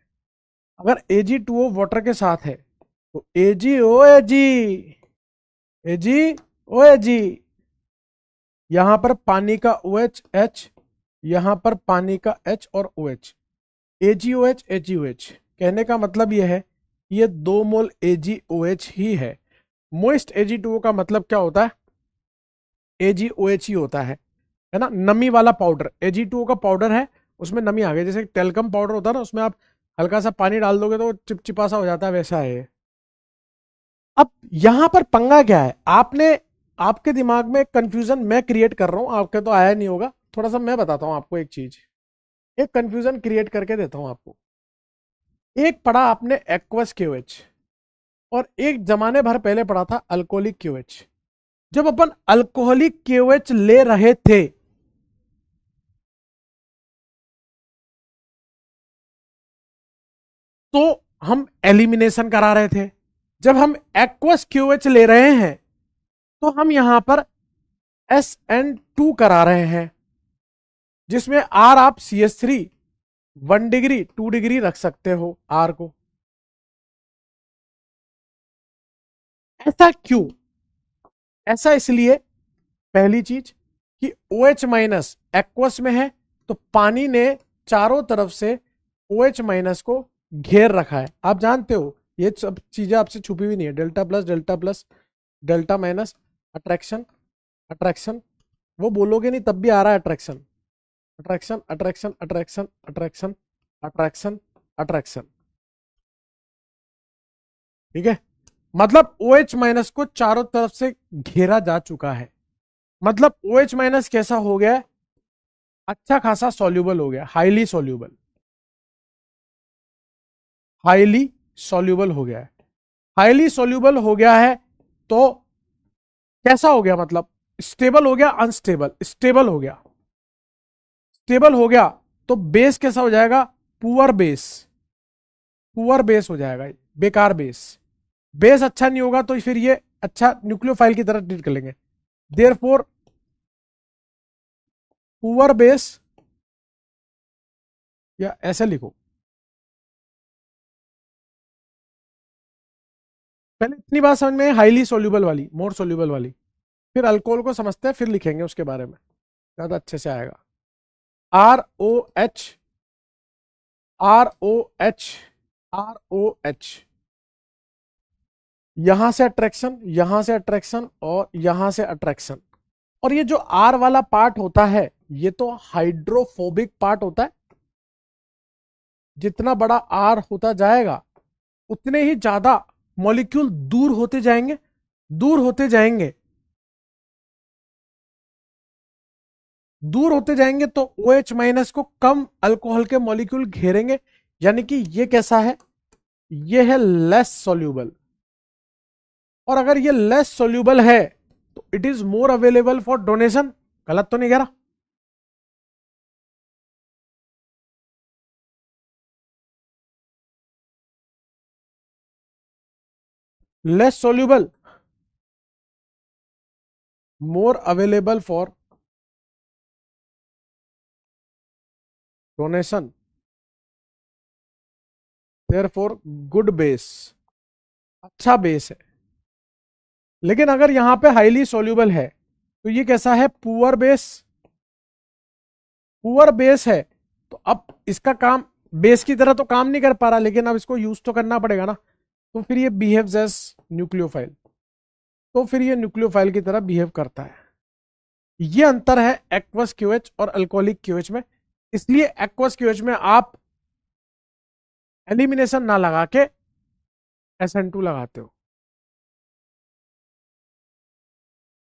अगर Ag2O वाटर के साथ है तो AgOAg, AgOAg, यहां पर पानी का OH H, यहां पर पानी का H और OH, AgOH AgOH। कहने का मतलब यह है ये 2 मोल AgOH ही है। मोइस्ट Ag2O का मतलब क्या होता है? AgOH ही होता है ना, नमी वाला पाउडर। Ag2O का पाउडर है, उसमें नमी आ गई, जैसे टेल्कम पाउडर होता है ना, उसमें आप हल्का सा पानी डाल दोगे तो चिपचिपा सा हो जाता है, वैसा है। अब यहां पर पंगा क्या है, आपने आपके दिमाग में कंफ्यूजन मैं क्रिएट कर रहा हूं, आपके तो आया नहीं होगा। थोड़ा सा मैं बताता हूं आपको एक चीज, एक कंफ्यूजन क्रिएट करके देता हूं आपको। एक पढ़ा आपने एक्वस KOH और एक जमाने भर पहले पढ़ा था अल्कोहलिक KOH। जब अपन अल्कोहलिक KOH ले रहे थे तो हम एलिमिनेशन करा रहे थे। जब हम एक्वस KOH ले रहे हैं तो हम यहां पर SN2 करा रहे हैं, जिसमें R आप CH3 1 डिग्री 2 डिग्री रख सकते हो R को। ऐसा क्यों? ऐसा इसलिए, पहली चीज कि OH माइनस एक्वस में है तो पानी ने चारों तरफ से OH माइनस को घेर रखा है। आप जानते हो ये सब चीजें आपसे छुपी हुई नहीं है, delta plus delta minus, attraction attraction, वो बोलोगे नहीं तब भी आ रहा है attraction attraction attraction attraction attraction attraction attraction. ठीक है, मतलब OH माइनस को चारों तरफ से घेरा जा चुका है। मतलब OH माइनस कैसा हो गया है? अच्छा खासा सॉल्यूबल हो गया, हाईली सॉल्यूबल, हाईली सॉल्यूबल हो गया है। हाईली सॉल्यूबल हो गया है तो कैसा हो गया, मतलब स्टेबल हो गया, अनस्टेबल, स्टेबल हो गया। स्टेबल हो गया तो बेस कैसा हो जाएगा? पुअर बेस, पुअर बेस हो जाएगा, बेकार बेस। बेस अच्छा नहीं होगा तो फिर ये अच्छा न्यूक्लियोफाइल की तरह ट्रीट कर लेंगे। देयरफॉर पुअर बेस, या ऐसे लिखो, पहले इतनी बात समझ में, हाईली सोल्यूबल वाली, मोर सोल्यूबल वाली, फिर अल्कोहल को समझते हैं, फिर लिखेंगे उसके बारे में, ज्यादा अच्छे से आएगा। ROH, ROH, ROH, यहां से अट्रैक्शन, यहां से अट्रैक्शन और यहां से अट्रैक्शन। और ये जो R वाला पार्ट होता है ये तो हाइड्रोफोबिक पार्ट होता है। जितना बड़ा R होता जाएगा उतने ही ज्यादा मॉलिक्यूल दूर होते जाएंगे, दूर होते जाएंगे, दूर होते जाएंगे तो OH माइनस को कम अल्कोहल के मॉलिक्यूल घेरेंगे, यानी कि ये कैसा है, ये है लेस सॉल्यूबल। और अगर ये लेस सॉल्यूबल है तो it is more available for donation. गलत तो नहीं कह रहा? Less soluble, more available for donation, therefore good base, अच्छा बेस है। लेकिन अगर यहां पे हाईली सॉल्यूबल है तो ये कैसा है, पुअर बेस, पुअर बेस है। तो अब इसका काम बेस की तरह तो काम नहीं कर पा रहा, लेकिन अब इसको यूज तो करना पड़ेगा ना, तो फिर ये बिहेव्स एज न्यूक्लियोफाइल, तो फिर ये न्यूक्लियोफाइल की तरह बिहेव करता है। ये अंतर है एक्वस क्यूएच और अल्कोहलिक क्यूएच में। इसलिए एक्वस क्यूएच में आप एलिमिनेशन ना लगा के SN2 लगाते हो।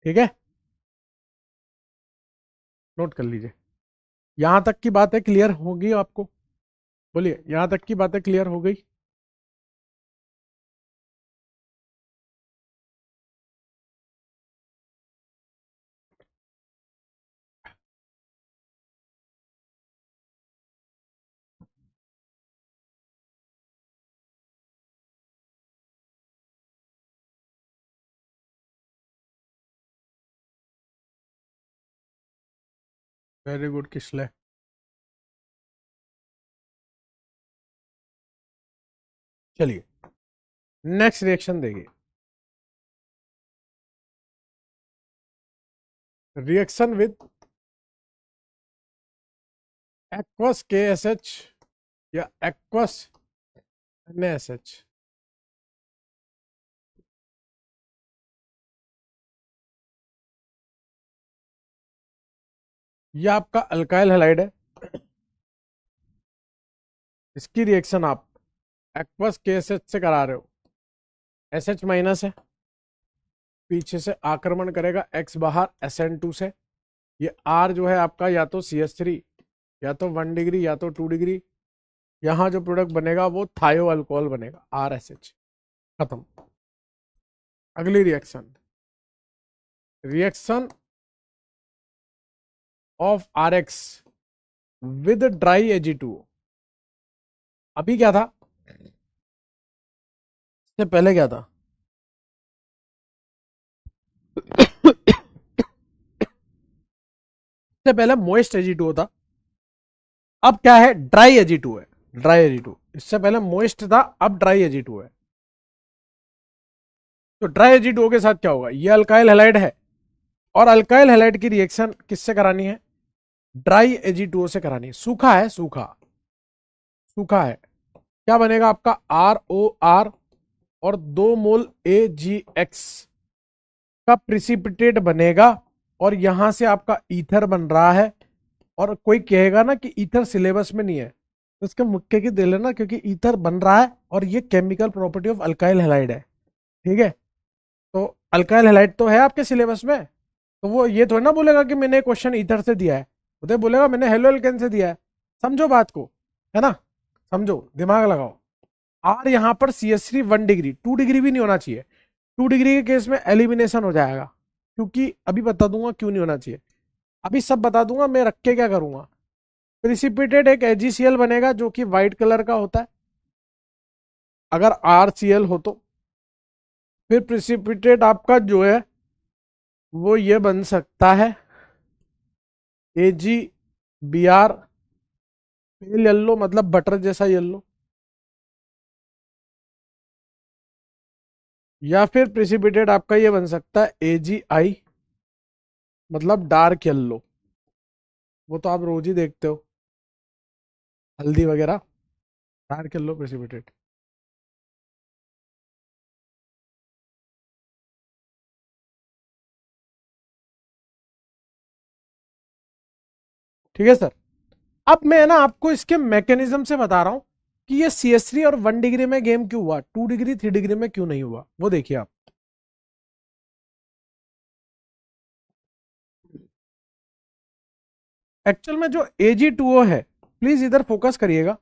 ठीक है, नोट कर लीजिए। यहां तक की बातें क्लियर होगी आपको? बोलिए, यहां तक की बातें क्लियर हो गई? वेरी गुड किसले। चलिए नेक्स्ट रिएक्शन देखिए। रिएक्शन विद एक्वस KSH या एक्वस NaSH। ये आपका अल्काइल हैलाइड है, इसकी रिएक्शन आप एक्वस KSH से करा रहे हो, SH माइनस है, पीछे से आक्रमण करेगा X बाहर SN2 से। ये R जो है आपका या तो CH3, या तो 1 डिग्री या तो 2 डिग्री। यहां जो प्रोडक्ट बनेगा वो थायो अल्कोहल बनेगा, RSH। खत्म। अगली reaction, reaction of RX with dry Ag2। अभी क्या था, इससे पहले क्या था? इससे पहले मोइस्ट Ag2 होता, अब क्या है, ड्राई Ag2 है, ड्राई Ag2। इससे पहले मोइस्ट था, अब ड्राई Ag2 है। तो ड्राई Ag2 के साथ क्या होगा, ये अल्काइल हैलाइड है, और अल्काइल हैलाइड की रिएक्शन किससे करानी है, ड्राई Ag2O से करानी है। सूखा है, सूखा, सूखा है। क्या बनेगा आपका, ROR और 2 मोल AgX का प्रिसिपिटेट बनेगा, और यहां से आपका ईथर बन रहा है। और कोई कहेगा ना कि ईथर सिलेबस में नहीं है, तो उसके मुक्के की दे लेना, क्योंकि ईथर बन रहा है और ये chemical property of alkyl halide है। ठीक है, तो अल्काइल हैलाइड तो है आपके सिलेबस में, तो वो ये थोड़ा ना बोलेगा कि मैंने क्वेश्चन ईथर से दिया है, वो तो बोलेगा मैंने हेलो एल्केन से दिया है। समझो बात को, है ना, समझो, दिमाग लगाओ। आर यहां पर CH3 1 डिग्री, 2 डिग्री भी नहीं होना चाहिए। 2 डिग्री के केस में एलिमिनेशन हो जाएगा, क्योंकि अभी बता दूंगा क्यों नहीं होना चाहिए, अभी सब बता दूंगा। मैं रख के क्या करूंगा, प्रिसिपिटेट एक AgCl बनेगा जो कि व्हाइट कलर का होता है, अगर RCl हो तो। फिर प्रिसिपिटेट आपका जो है वो ये बन सकता है AgBr, पेल येल्लो मतलब बटर जैसा येल्लो, या फिर प्रिसिपिटेट आपका ये बन सकता है AgI, मतलब डार्क येल्लो। वो तो आप रोज ही देखते हो, हल्दी वगैरह, डार्क येल्लो प्रिसिपिटेट। ठीक है सर। अब मैं ना आपको इसके मैकेनिज्म से बता रहा हूं कि ये CS3 और 1 डिग्री में गेम क्यों हुआ, 2 डिग्री 3 डिग्री में क्यों नहीं हुआ, वो देखिए आप। एक्चुअल में जो Ag2O है, प्लीज इधर फोकस करिएगा,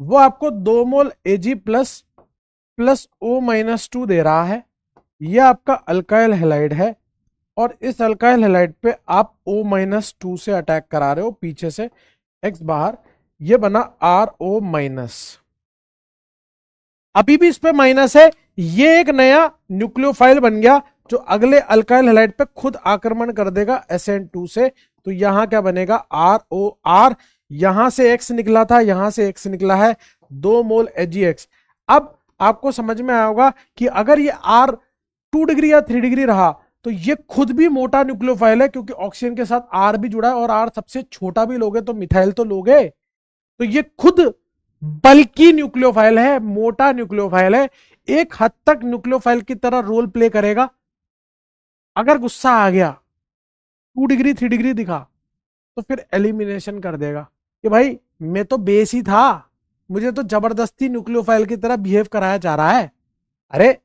वो आपको 2 मोल Ag प्लस प्लस O-2 दे रहा है। ये आपका अल्काइल हैलाइड है और इस अल्काइल हैलाइड पे आप O-2 से अटैक करा रहे हो पीछे से, X बाहर, ये बना RO-। अभी भी इस पे माइनस है, ये एक नया न्यूक्लियोफाइल बन गया जो अगले अल्काइल हैलाइड पे खुद आक्रमण कर देगा SN2 से। तो यहां क्या बनेगा, ROR, यहां से X निकला था, यहां से X निकला है, 2 मोल AgX। अब आपको समझ में आया होगा कि अगर ये R 2 डिग्री या 3 डिग्री रहा तो ये खुद भी मोटा न्यूक्लियोफाइल है, क्योंकि ऑक्सीजन के साथ R भी जुड़ा है, और R सबसे छोटा भी लोगे तो मिथाइल तो लोगे, तो ये खुद बल्कि न्यूक्लियोफाइल है, मोटा न्यूक्लियोफाइल है, एक हद तक न्यूक्लियोफाइल की तरह रोल प्ले करेगा। अगर गुस्सा आ गया, 2 डिग्री 3 डिग्री दिखा, तो फिर एलिमिनेशन कर देगा कि भाई मैं तो बेस ही था, मुझे तो जबरदस्ती न्यूक्लियोफाइल की तरह बिहेव कराया जा रहा है। अरे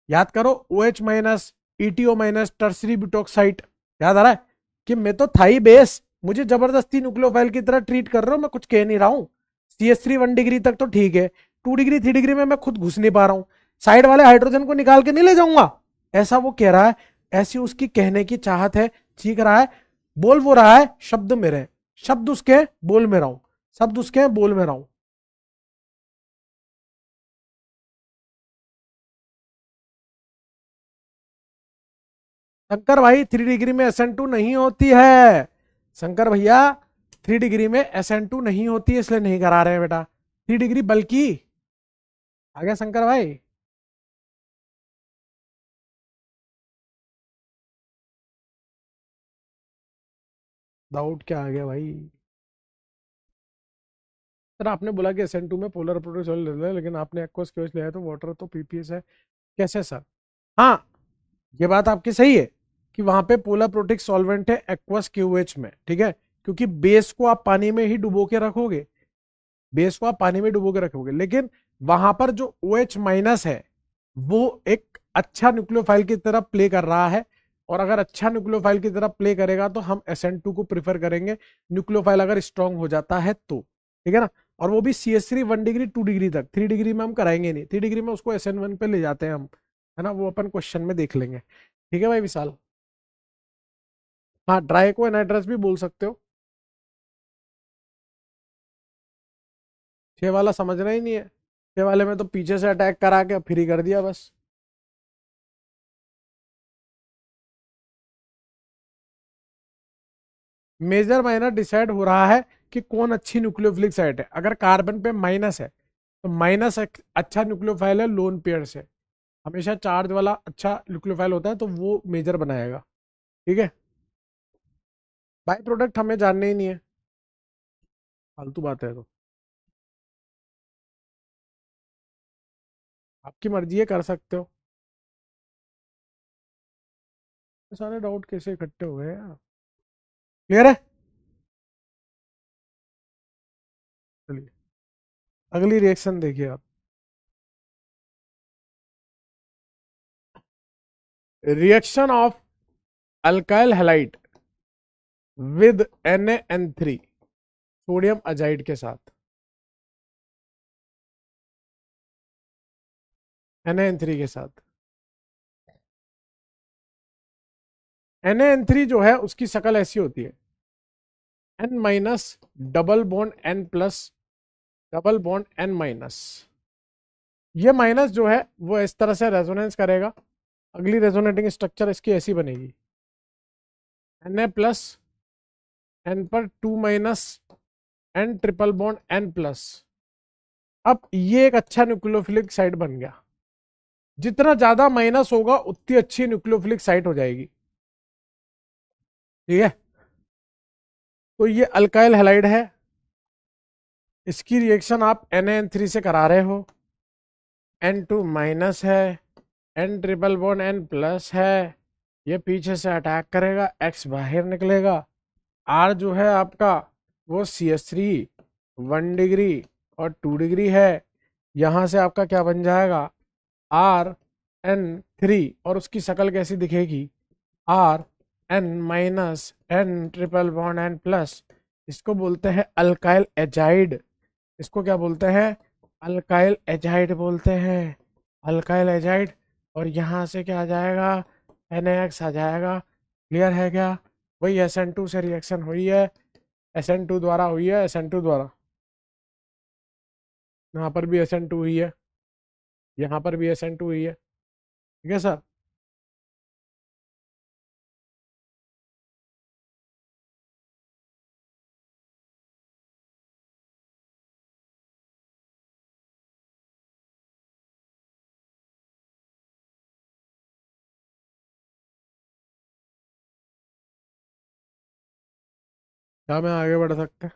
याद करो, OH-, ETO-, टर्सरी ब्यूटॉक्साइड, याद आ रहा है कि मैं तो था ही बेस, मुझे जबरदस्ती न्यूक्लियोफाइल की तरह ट्रीट कर रहे हो, मैं कुछ कह नहीं रहा हूं। CS3 1 डिग्री तक तो ठीक है, 2 डिग्री 3 डिग्री में मैं खुद घुस नहीं पा रहा हूं, साइड वाले हाइड्रोजन को निकाल के नहीं ले जाऊंगा, ऐसा वो कह रहा है, ऐसी उसकी कहने की चाहत है, चीख रहा है, बोल वो रहा है, शब्द मेरे, शब्द उसके, बोल में रहा हूं, शब्द उसके, बोल में रहा हूं। शंकर भाई 3 डिग्री में SN2 नहीं होती है, शंकर भैया 3 डिग्री में SN2 नहीं होती है, इसलिए नहीं करा रहे हैं बेटा 3 डिग्री, बल्कि आ गया शंकर भाई। डाउट क्या आ गया भाई? सर आपने बोला कि SN2 में पोलर प्रोटोन ले लिया, लेकिन आपने एक्वस क्यों लिया है, तो वाटर तो PPS है, कैसे सर? हाँ, ये बात आपकी सही है कि वहां पे पोलर प्रोटिक सॉल्वेंट है एक्वस QH में, ठीक है, क्योंकि बेस को आप पानी में ही डुबो के रखोगे, बेस को आप पानी में डुबो के रखोगे, लेकिन वहां पर जो OH- है वो एक अच्छा न्यूक्लियोफाइल की तरह प्ले कर रहा है, और अगर अच्छा न्यूक्लियोफाइल की तरह प्ले करेगा तो हम SN2 को प्रीफर करेंगे, न्यूक्लियोफाइल अगर स्ट्रांग हो जाता है तो, ठीक है ना। और वो भी CS3 1 डिग्री 2 डिग्री तक, 3 डिग्री में हम कराएंगे नहीं, 3 डिग्री में उसको SN1 पे ले जाते हैं हम, है ना, वो अपन क्वेश्चन में देख लेंगे, ठीक है भाई विशाल। हाँ, ड्राई को एनाइड्रस भी बोल सकते हो, 6 वाला समझना ही नहीं है, 6 वाले में तो पीछे से अटैक करा के फ्री कर दिया बस। मेजर माइनर डिसाइड हो रहा है कि कौन अच्छी न्यूक्लियोफिलिक साइट है, अगर कार्बन पे माइनस है तो माइनस अच्छा न्यूक्लियोफाइल है लोन पेयर से, हमेशा चार्ज वाला अच्छा न्यूक्लियोफाइल होता है, तो वो मेजर बनाएगा, ठीक है। बाई प्रोडक्ट हमें जानने ही नहीं है, फालतू बात है, तो आपकी मर्जी है, कर सकते हो। ये सारे डाउट कैसे इकट्ठे हुए हैं यार, क्लियर है? चलिए अगली रिएक्शन देखिए आप, reaction of alkyl halide with Na-N3 sodium azide के साथ, Na-N3 के साथ। Na-N3 जो है उसकी शक्ल ऐसी होती है, N-, double bond N plus, double bond N-। ये माइनस जो है वो इस तरह से रेजोनेंस करेगा, अगली रेजोनेटिंग स्ट्रक्चर इसकी ऐसी बनेगी, Na प्लस, N पर 2- N ट्रिपल बॉन्ड N+। अब ये एक अच्छा न्यूक्लियोफिलिक साइट बन गया, जितना ज्यादा माइनस होगा उतनी अच्छी न्यूक्लियोफिलिक साइट हो जाएगी, ठीक है। तो ये अल्काइल हैलाइड है, इसकी रिएक्शन आप Na-N3 से करा रहे हो, N2- है, N ट्रिपल बॉन्ड N+ है, ये पीछे से अटैक करेगा, X बाहर निकलेगा, R जो है आपका वो CS3 1 डिग्री और 2 डिग्री है, यहां से आपका क्या बन जाएगा Rn3, और उसकी शक्ल कैसी दिखेगी Rn - triple bond N plus. इसको बोलते हैं अल्काइल एजाइड। इसको क्या बोलते हैं? अल्काइल एजाइड बोलते हैं, अल्काइल एजाइड। और यहाँ से क्या आ जाएगा NaX आ जाएगा। क्लियर है क्या? वही SN2 से रिएक्शन हुई है, SN2 द्वारा हुई है, SN2 द्वारा। यहाँ पर भी SN2 हुई है, यहाँ पर भी SN2 हुई है। ठीक है सर? क्या मैं आगे बढ़ सकते हैं?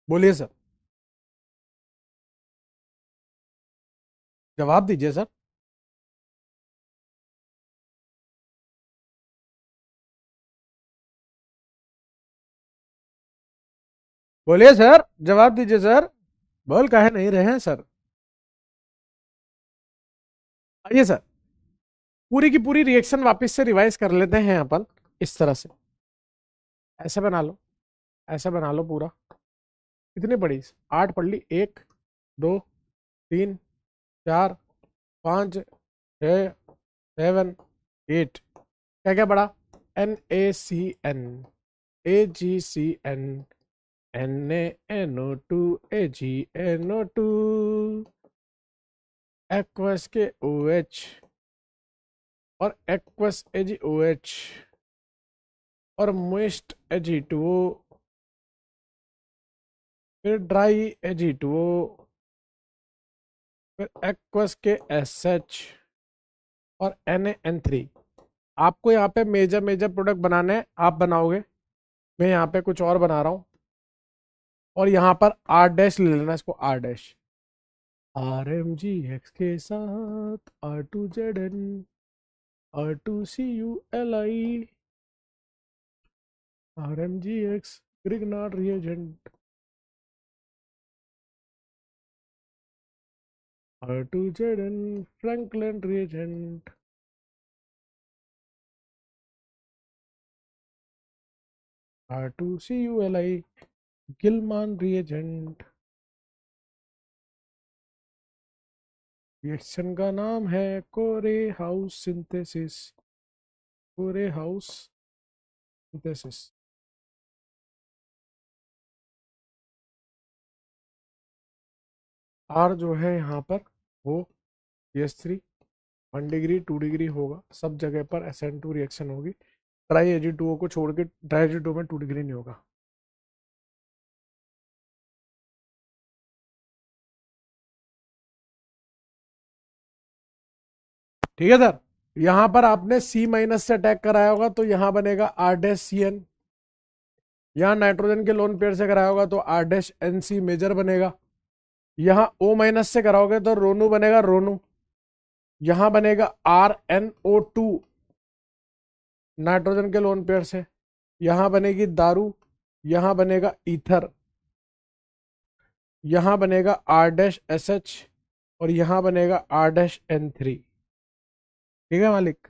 बोलिए सर, जवाब दीजिए सर। बोलिए सर, जवाब दीजिए सर। बोल काहे नहीं रहे हैं सर? आइए सर, पूरी की पूरी रिएक्शन वापस से रिवाइज कर लेते हैं अपन। इस तरह से ऐसे बना लो, ऐसे बना लो पूरा। कितनी पढ़ी? 8 पढ़ ली। 1 2 3 4 5 6 7 8। क्या क्या पढ़ा? NaCN, AgCN, NaNO2, AgNO2, aqueous के OH और एक्वस AgOH और मोइस्ट Ag2O, फिर ड्राई Ag2O, फिर एक्वस के SH और NaN3। आपको यहाँ पे मेजर मेजर प्रोडक्ट बनाने हैं, आप बनाओगे। मैं यहाँ पे कुछ और बना रहा हूँ। और यहाँ पर R डैश ले लेना, इसको R डैश। RMGX के साथ R2ZN, R2CuLi, RMGX Grignard reagent, R2ZN Franklin reagent, R2CuLi Gilman reagent। Reaction का नाम है Corey House synthesis, Corey House synthesis. R जो है यहाँ पर वो CH3 1 डिग्री 2 डिग्री होगा, सब जगह पर SN2 रिएक्शन होगी। ट्राई Ag2O को छोड़ के ट्राई Ag2O में 2 डिग्री नहीं होगा। ठीक है सर? यहाँ पर आपने C- से अटैक कराया होगा तो यहाँ बनेगा R-CN। यहाँ नाइट्रोजन के लोन पेयर से कराया होगा तो R-NC मेजर बनेगा। यहाँ O- से कराओगे तो रोनू बनेगा, रोनू। यहाँ बनेगा RnO2 नाइट्रोजन के लोन पेयर से। यहाँ बनेगी दारू, यहाँ बनेगा ईथर, यहाँ बनेगा R-SH और यहाँ बनेगा R-N3। ठीक है मालिक?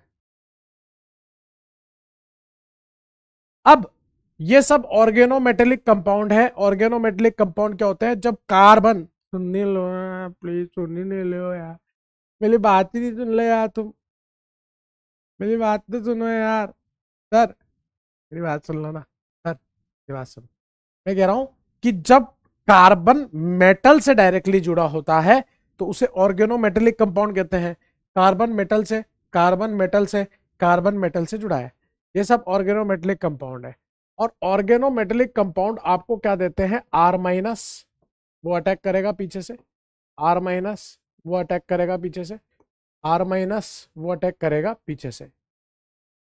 अब ये सब ऑर्गेनोमेटेलिक कंपाउंड है। ऑर्गेनोमेटेलिक कंपाउंड क्या होते हैं? जब कार्बन, सुनने लो प्लीज, सुनने नहीं लो यार, मेरी बात ही नहीं सुन ले यार तुम, मेरी बात तो सुनो यार। सर मेरी बात सुन लो ना सर, मेरी बात सुनो। मैं कह रहा हूं कि जब कार्बन मेटल से डायरेक्टली जुड़ा होता है तो उसे ऑर्गेनोमेटेलिक कंपाउंड कहते हैं। कार्बन मेटल से, कार्बन मेटल से, कार्बन मेटल से जुड़ा है, ये सब ऑर्गेनोमेटेलिक कंपाउंड है। और ऑर्गेनोमेटेलिक कंपाउंड आपको क्या देते हैं? R-, वो अटैक करेगा पीछे से, R-, वो अटैक करेगा पीछे से, R-, वो अटैक करेगा पीछे से,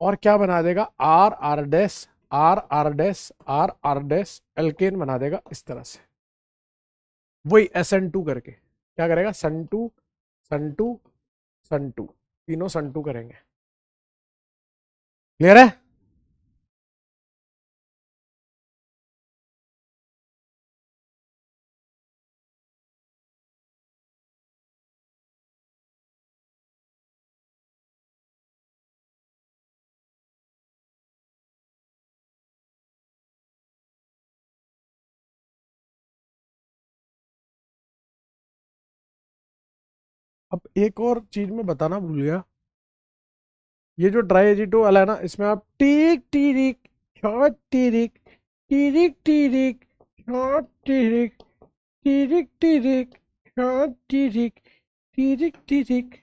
और क्या बना देगा? R-R-, R-R-, R-R-, एल्केन बना देगा इस तरह से। वही SN2 करके क्या करेगा? सन 2 सन 2 सन 2, तीनों सन 2 करेंगे। क्लियर है? अब एक और चीज मैं बताना भूल गया, ये जो ड्राई एजिटो वाला है ना, इसमें आप टीरिक टीरिक शॉट टीरिक टीरिक टीरिक शॉट टीरिक टीरिक टीरिक शॉट टीरिक टीरिक टीरिक,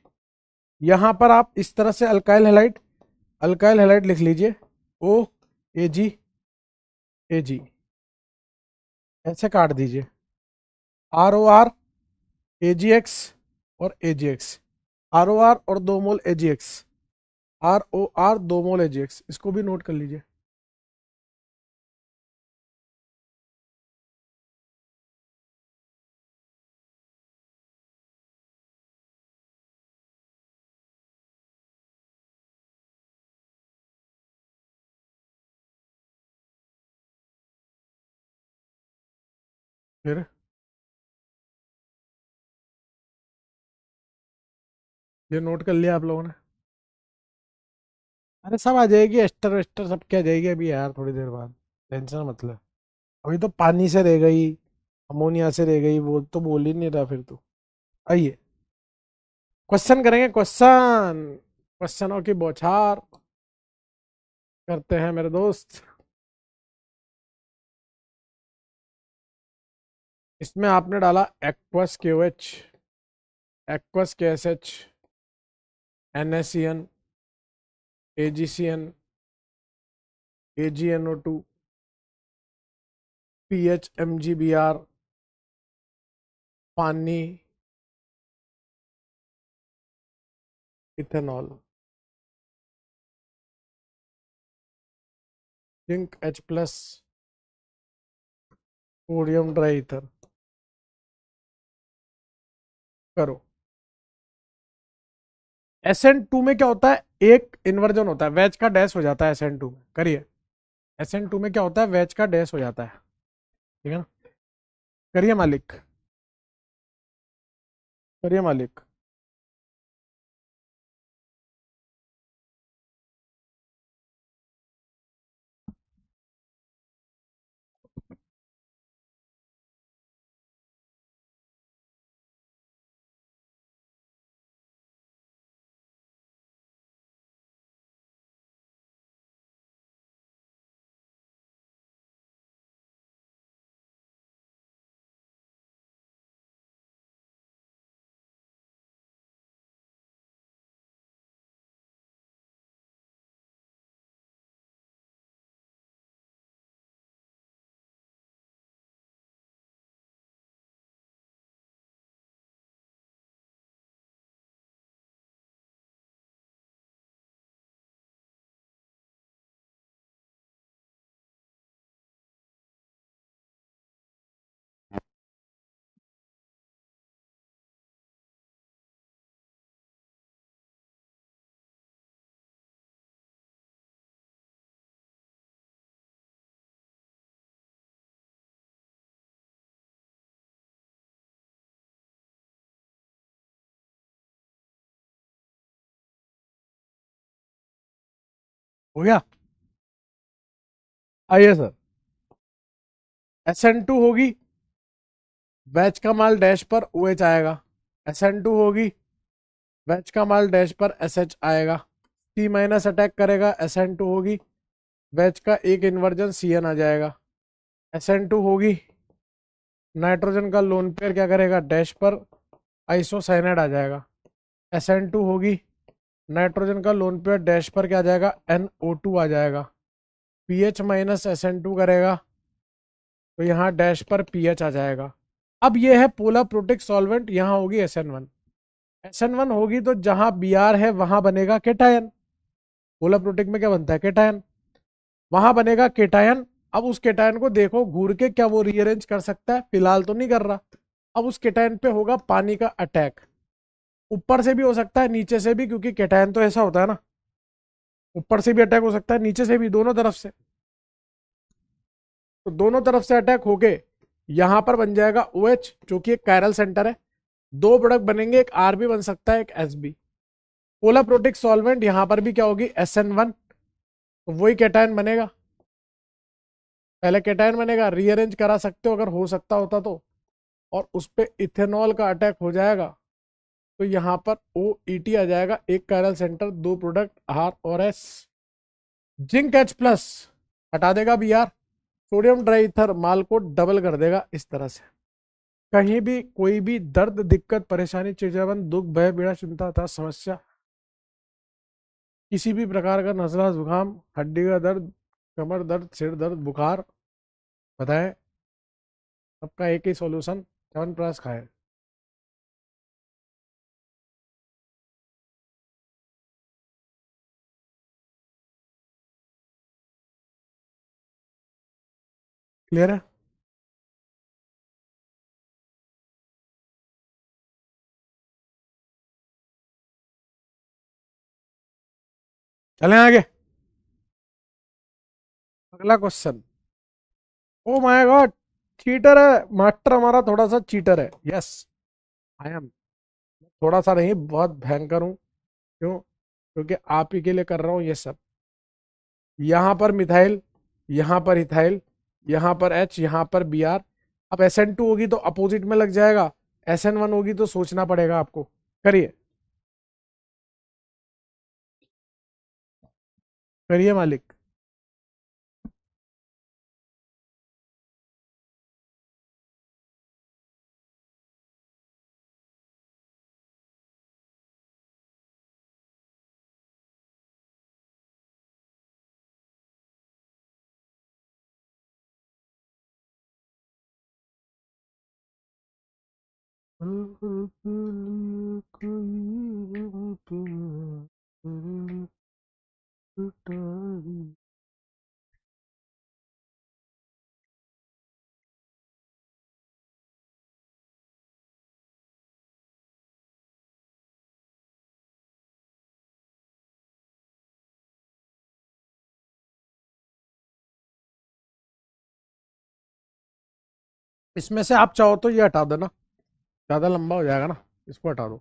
यहां पर आप इस तरह से अल्काइल हैलाइड लिख लीजिए, ओ ए जी ए जी, ऐसे काट दीजिए, R O R A ji x और ए जी एक्स, आर ओ आर और 2 मोल ए जी एक्स, आर ओ आर 2 मोल ए जी एक्स, इसको भी नोट कर लीजिए। फिर ये नोट कर लिया आप लोगों ने? अरे सब आ जाएगी, एस्टर वेस्टर सब क्या जाएगी अभी यार, थोड़ी देर बाद, टेंशन मतलब। अभी तो पानी से रह गई, अमोनिया से रह गई, वो तो बोल ही नहीं रहा फिर तो। आइए क्वेश्चन करेंगे, क्वेश्चन, क्वेश्चनों की बौछार करते हैं मेरे दोस्त। इसमें आपने डाला aqueous K O H, aqueous K S H, N S C N, A G C N, A G N O two, P H M G B R, पानी, ethanol, zinc H plus, sodium dry ether. करो। SN2 में क्या होता है, एक inversion होता है, veg का डैश हो जाता है SN2 में, करिए। SN2 में क्या होता है, वेज का डैश हो जाता है, ठीक है ना? करिए मालिक, करिए मालिक। हो गया? आइए सर, SN2 होगी, वेज का माल डैश पर OH आएगा, SN2 होगी, वेज का माल डैश पर SH आएगा, C माइनस अटैक करेगा, SN2 होगी, वेज का एक इन्वर्जन CN आ जाएगा, SN2 होगी, नाइट्रोजन का लोन पेयर क्या करेगा, डैश पर आइसोसाइनाइड आ जाएगा, SN2 होगी, नाइट्रोजन का लोन पेयर डैश पर क्या आ जाएगा, NO2 आ जाएगा, पीएच माइनस SN2 करेगा, तो यहाँ डैश पर पीएच आ जाएगा। अब ये है पोलर प्रोटिक सॉल्वेंट, यहाँ होगी SN1, SN1 होगी तो जहां Br है वहां बनेगा केटायन, पोलर प्रोटिक में क्या बनता है, केटायन, वहां बनेगा केटायन। अब उस केटायन को देखो घूर के क्या वो रीअरेंज कर सकता है, फिलहाल तो नहीं कर रहा। अब उस केटायन पे होगा पानी का अटैक, ऊपर से भी हो सकता है नीचे से भी, क्योंकि केटायन तो ऐसा होता है ना, ऊपर से भी अटैक हो सकता है, नीचे से भी, दोनों तरफ से। तो दोनों तरफ से अटैक होके यहां पर बन जाएगा OH जो कि एक कायरल सेंटर है। दो प्रोडक्ट बनेंगे, एक RB बन सकता है, एक SB। पोलर प्रोटिक सॉल्वेंट यहां पर भी क्या होगी, SN1, तो वही कैटायन बनेगा। पहले कैटायन बनेगा, रीअरेंज करा सकते हो अगर हो सकता होता तो, और उस पे इथेनॉल का अटैक हो जाएगा, तो यहां पर OET आ जाएगा, एक कायरल सेंटर, दो प्रोडक्ट R और S। जिंक H+ हटा देगा Br, सोडियम ड्राईथर माल को डबल कर देगा इस तरह से। कहीं भी कोई भी दर्द, दिक्कत, परेशानी, चिड़चिड़ापन, दुख, भय, पीड़ा, चिंता तथा समस्या, किसी भी प्रकार का नजला, जुकाम, हड्डी का दर्द, कमर दर्द, सिर दर्द, बुखार, बताएं, सबका एक ही सॉल्यूशन, च्यवनप्राश खाएं। क्लियर है? चलें आगे। अगला question. Oh my God, cheater है मास्टर, हमारा थोड़ा सा चीटर है। Yes, I am. थोड़ा सा नहीं, बहुत भयंकर हूँ। क्यों? क्योंकि आप ही के लिए कर रहा हूँ ये सब। यहाँ पर मिथाइल, यहाँ पर इथाइल, यहाँ पर H, यहाँ पर Br। अब SN2 होगी तो अपोजिट में लग जाएगा, SN1 होगी तो सोचना पड़ेगा आपको। करिए, करिए मालिक। इसमें से आप चाहो तो ये हटा देना, ज्यादा लंबा हो जाएगा ना, इसको हटा दो।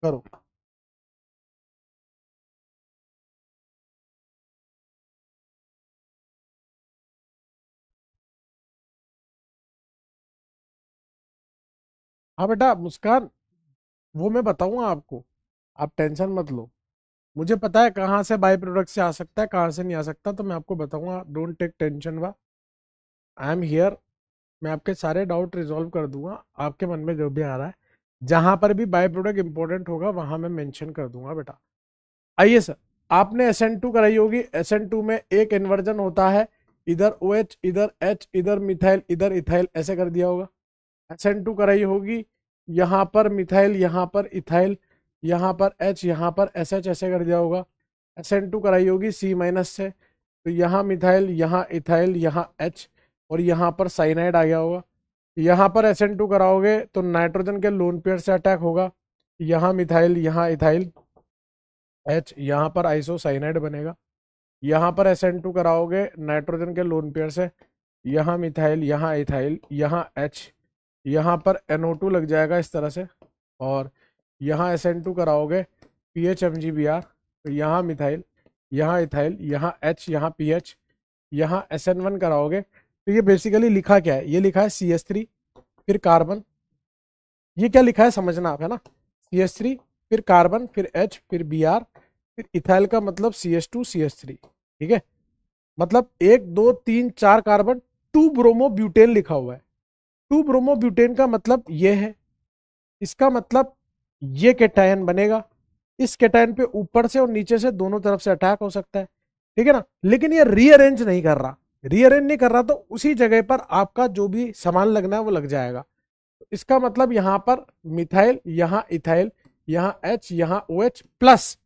करो। हाँ बेटा मुस्कान, वो मैं बताऊंगा आपको, आप टेंशन मत लो। मुझे पता है कहाँ से बाई प्रोडक्ट से आ सकता है, कहाँ से नहीं आ सकता, तो मैं आपको बताऊंगा। डोंट टेक टेंशन वा, आई एम हियर। मैं आपके सारे डाउट रिजॉल्व कर दूंगा, आपके मन में जो भी आ रहा है। जहां पर भी बाई प्रोडक्ट इंपॉर्टेंट होगा वहां मैं मेंशन कर दूंगा बेटा। आइए सर, आपने SN2 कराई होगी। SN2 में एक इन्वर्जन होता है, इधर OH, इधर H, इधर मिथाइल, इधर इथाइल, ऐसे कर दिया होगा। SN2 कराई होगी, यहाँ पर मिथाइल, यहाँ पर इथाइल, यहाँ पर H, यहाँ पर SH, ऐसे कर दिया होगा। SN2 कराई होगी C- से, तो यहाँ मिथाइल, यहाँ इथाइल, यहाँ H, और यहाँ पर साइनाइड आ गया होगा। यहाँ पर SN2 कराओगे तो नाइट्रोजन के लोन पेयर से अटैक होगा, यहाँ मिथाइल, यहाँ इथाइल, H, यहाँ पर आइसोसाइनाइड बनेगा। यहाँ पर SN2 कराओगे नाइट्रोजन के लोन पेयर से, यहाँ मिथाइल, यहाँ इथाइल, यहाँ H, यहाँ पर NO2 लग जाएगा इस तरह से, और यहाँ SN2 कराओगे PHMgBr, तो यहाँ मिथाइल, यहाँ इथाइल, यहाँ H, यहाँ PH, यहाँ SN1 कराओगे। तो ये बेसिकली लिखा क्या है, ये लिखा है CH3, फिर कार्बन। ये क्या लिखा है समझना आप, है ना। CH3, फिर कार्बन, फिर H, फिर Br, फिर इथाइल का मतलब CH2 CH3, ठीक है। मतलब 1 2 3 4 कार्बन, 2 ब्रोमो ब्यूटेन लिखा हुआ है। 2 ब्रोमो ब्यूटेन का मतलब ये है, इसका मतलब ये कैटायन बनेगा। इस कैटायन पे ऊपर से और नीचे से दोनों तरफ से अटैक हो सकता है, ठीक है ना। लेकिन ये रीअरेंज नहीं कर रहा, रीअरेंज नहीं कर रहा, तो उसी जगह पर आपका जो भी सामान लगना है वो लग जाएगा। इसका मतलब यहां पर मिथाइल, यहां इथाइल, यहां H, यहां OH प्लस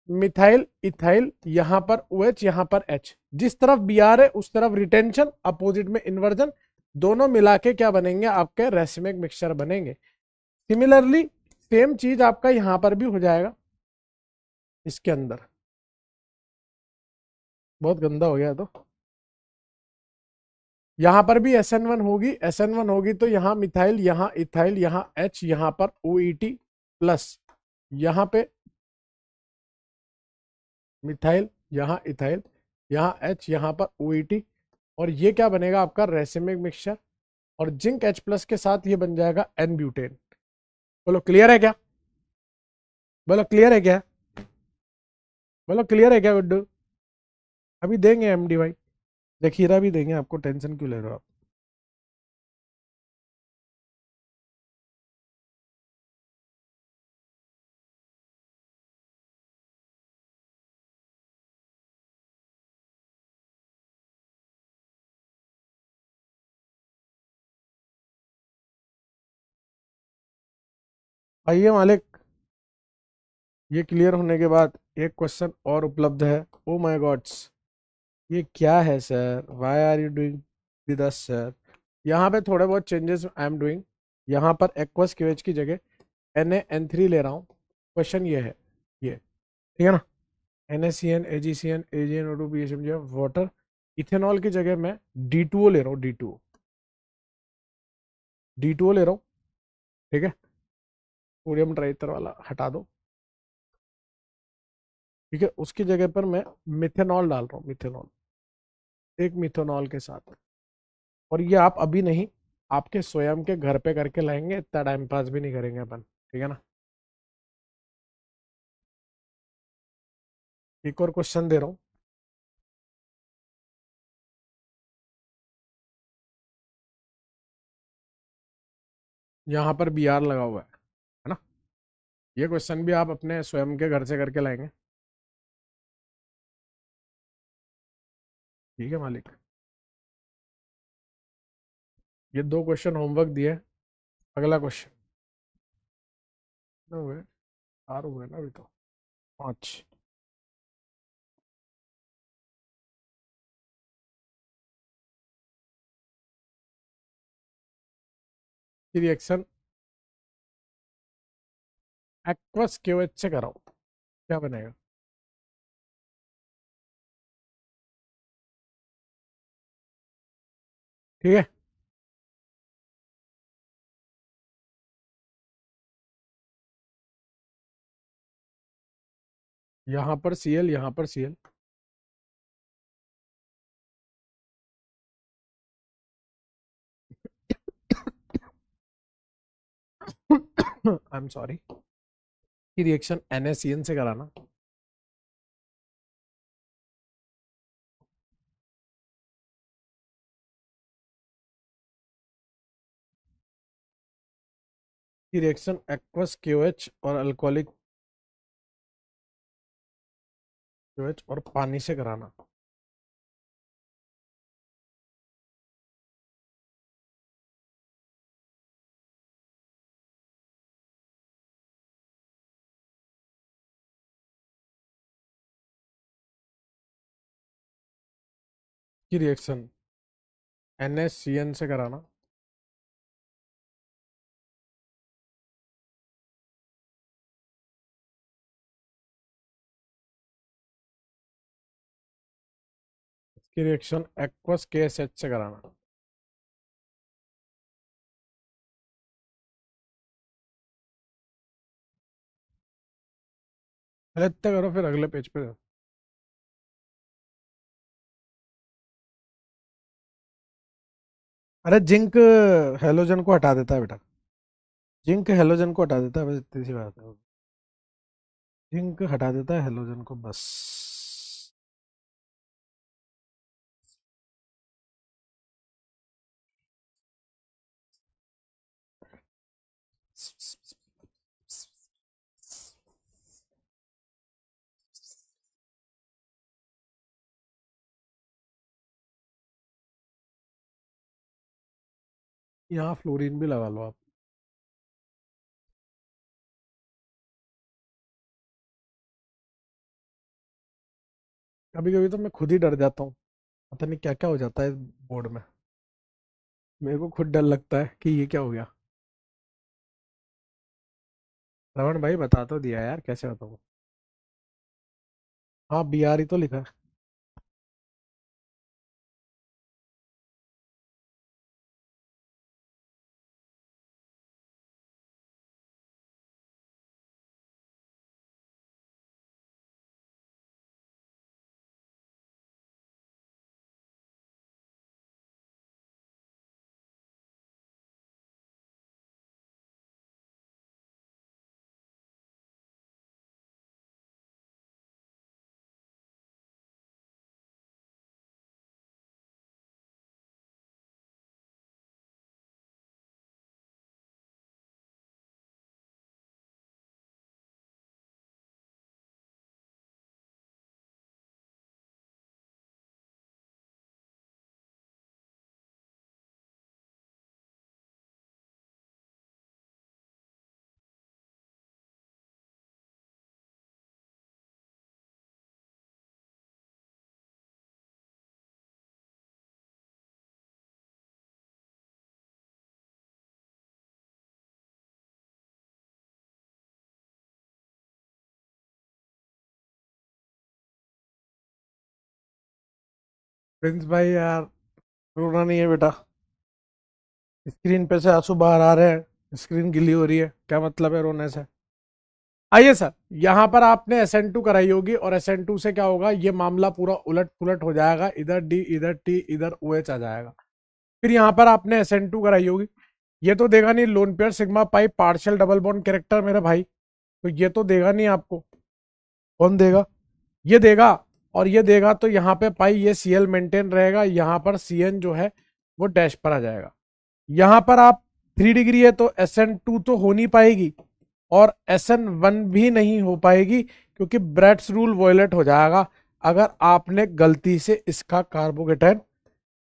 मिथाइल इथाइल, यहां पर OH, यहां पर H। जिस तरफ Br है उस तरफ रिटेंशन, अपोजिट में इन्वर्जन, दोनों मिला के क्या बनेंगे, आपके रेसिमिक मिक्सचर बनेंगे। सिमिलरली सेम चीज आपका यहां पर भी हो जाएगा। इसके अंदर। बहुत गंदा हो गया है तो। यहां पर भी SN1 होगी, SN1 होगी तो यहाँ मिथाइल, यहाँ इथाइल, यहाँ H, यहाँ पर OET प्लस, यहाँ पे मिथाइल, यहाँ इथाइल, यहाँ H, यहाँ पर OET, और ये क्या बनेगा आपका रेसिमिक मिक्सचर, और जिंक H+ के साथ ये बन जाएगा N ब्यूटेन। बोलो क्लियर है क्या? बोलो क्लियर है क्या? बोलो क्लियर है क्या गुड्डू? अभी देंगे MD भाई, जखीरा भी देंगे आपको, टेंशन क्यों ले रहे हो आप? आइए मालिक, ये क्लियर होने के बाद एक क्वेश्चन और उपलब्ध है। ओ माय गॉड्स, ये क्या है सर? Why are you doing with us sir? यहाँ पे थोड़े बहुत चेंजेस आई एम डूइंग। यहाँ पर एक्वस क्यूएच की जगह Na N3 ले रहा हूँ। क्वेश्चन ये है, ये ठीक है ना, NaCN AgCN AgNO2 BHMG water. Ethanol की जगह मैं D2O ले रहा हूँ, D2O, D2O ले रहा हूँ, ठीक है। सोडियम ट्राइथर वाला हटा दो, ठीक है। उसकी जगह पर मैं मिथेनॉल डाल रहा हूँ, मिथेनॉल, एक मिथेनॉल के साथ। और ये आप अभी नहीं, आपके स्वयं के घर पे करके लाएंगे, इतना टाइम पास भी नहीं करेंगे अपन, ठीक है ना। एक और क्वेश्चन दे रहा हूँ। यहाँ पर BR लगा हुआ है ना। ये क्वेश्चन भी आप अपने स्वयं के घर से करके लाएंगे, ठीक है मालिक। ये दो क्वेश्चन होमवर्क दिए। अगला क्वेश्चन हुए, 4 हुए ना अभी तो, 5। रिएक्शन एक्वस KOH से कराओ, क्या बनेगा? ठीक है। यहाँ पर Cl, यहाँ पर Cl। I am sorry. कि रिएक्शन NaCN से कराना। कि रिएक्शन एक्वस KOH और अल्कोहलिक KOH और पानी से कराना। की रिएक्शन NaCN से कराना। इसकी रिएक्शन एक्वस KSH से कराना। पहले इतना करो, फिर अगले पेज पे जाओ। अरे जिंक हेलोजन को हटा देता है बेटा, जिंक हेलोजन को हटा देता है, बस इतनी सी बात है। जिंक हटा देता है हेलोजन को, बस। यहाँ फ्लोरीन भी लगा लो आप। कभी कभी तो मैं खुद ही डर जाता हूँ, पता नहीं क्या क्या हो जाता है इस बोर्ड में। मेरे को खुद डर लगता है कि ये क्या हो गया। रमन भाई बता तो दिया यार, कैसे बताऊँ? हाँ BR ही तो लिखा है। प्रिंस भाई यार, रोना नहीं है बेटा। स्क्रीन पे से आंसू बाहर आ रहे हैं, स्क्रीन गिली हो रही है, क्या मतलब है रोने से? आइए सर, यहाँ पर आपने SN2 कराई होगी और SN2 से क्या होगा, ये मामला पूरा उलट पुलट हो जाएगा, इधर D इधर T इधर OH आ जाएगा। फिर यहाँ पर आपने SN2 कराई होगी, ये तो देगा नहीं lone pair sigma pi partial double bond character मेरे भाई, तो ये तो देगा नहीं आपको। कौन देगा? ये देगा। और ये देगा तो यहाँ पे पाई ये CL मेंटेन रहेगा, यहाँ पर CN जो है वो डैश पर आ जाएगा। यहाँ पर आप 3 डिग्री है तो SN2 तो हो नहीं पाएगी और SN1 भी नहीं हो पाएगी, क्योंकि ब्रेट्स रूल वॉयलेट हो जाएगा अगर आपने गलती से इसका कार्बोकेटाइन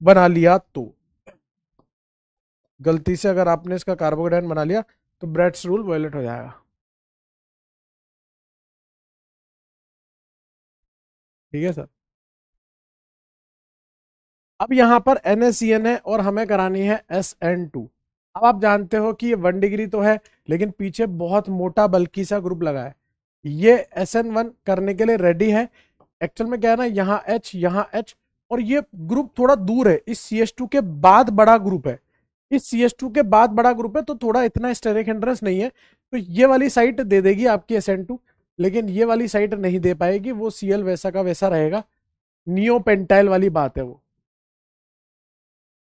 बना लिया तो। गलती से अगर आपने इसका कार्बोकेटाइन बना लिया तो ब्रेट्स रूल वॉयलेट हो जाएगा। ठीक है सर। अब यहाँ पर NaCN है और हमें करानी है SN2। अब आप जानते हो कि ये 1 डिग्री तो है, लेकिन पीछे बहुत मोटा बल्कि सा ग्रुप लगा है। ये SN1 करने के लिए रेडी है। एक्चुअल में क्या है ना, यहाँ H और ये ग्रुप थोड़ा दूर है, इस CH2 के बाद बड़ा ग्रुप है। इस CH2 के बाद बड़ा ग्रुप है तो थोड़ा इतना स्टेरिक हिंड्रेंस नहीं है, तो ये वाली साइट दे देगी आपकी SN2, लेकिन ये वाली साइट नहीं दे पाएगी, वो Cl वैसा का वैसा रहेगा। नियो पेंटाइल वाली बात है वो,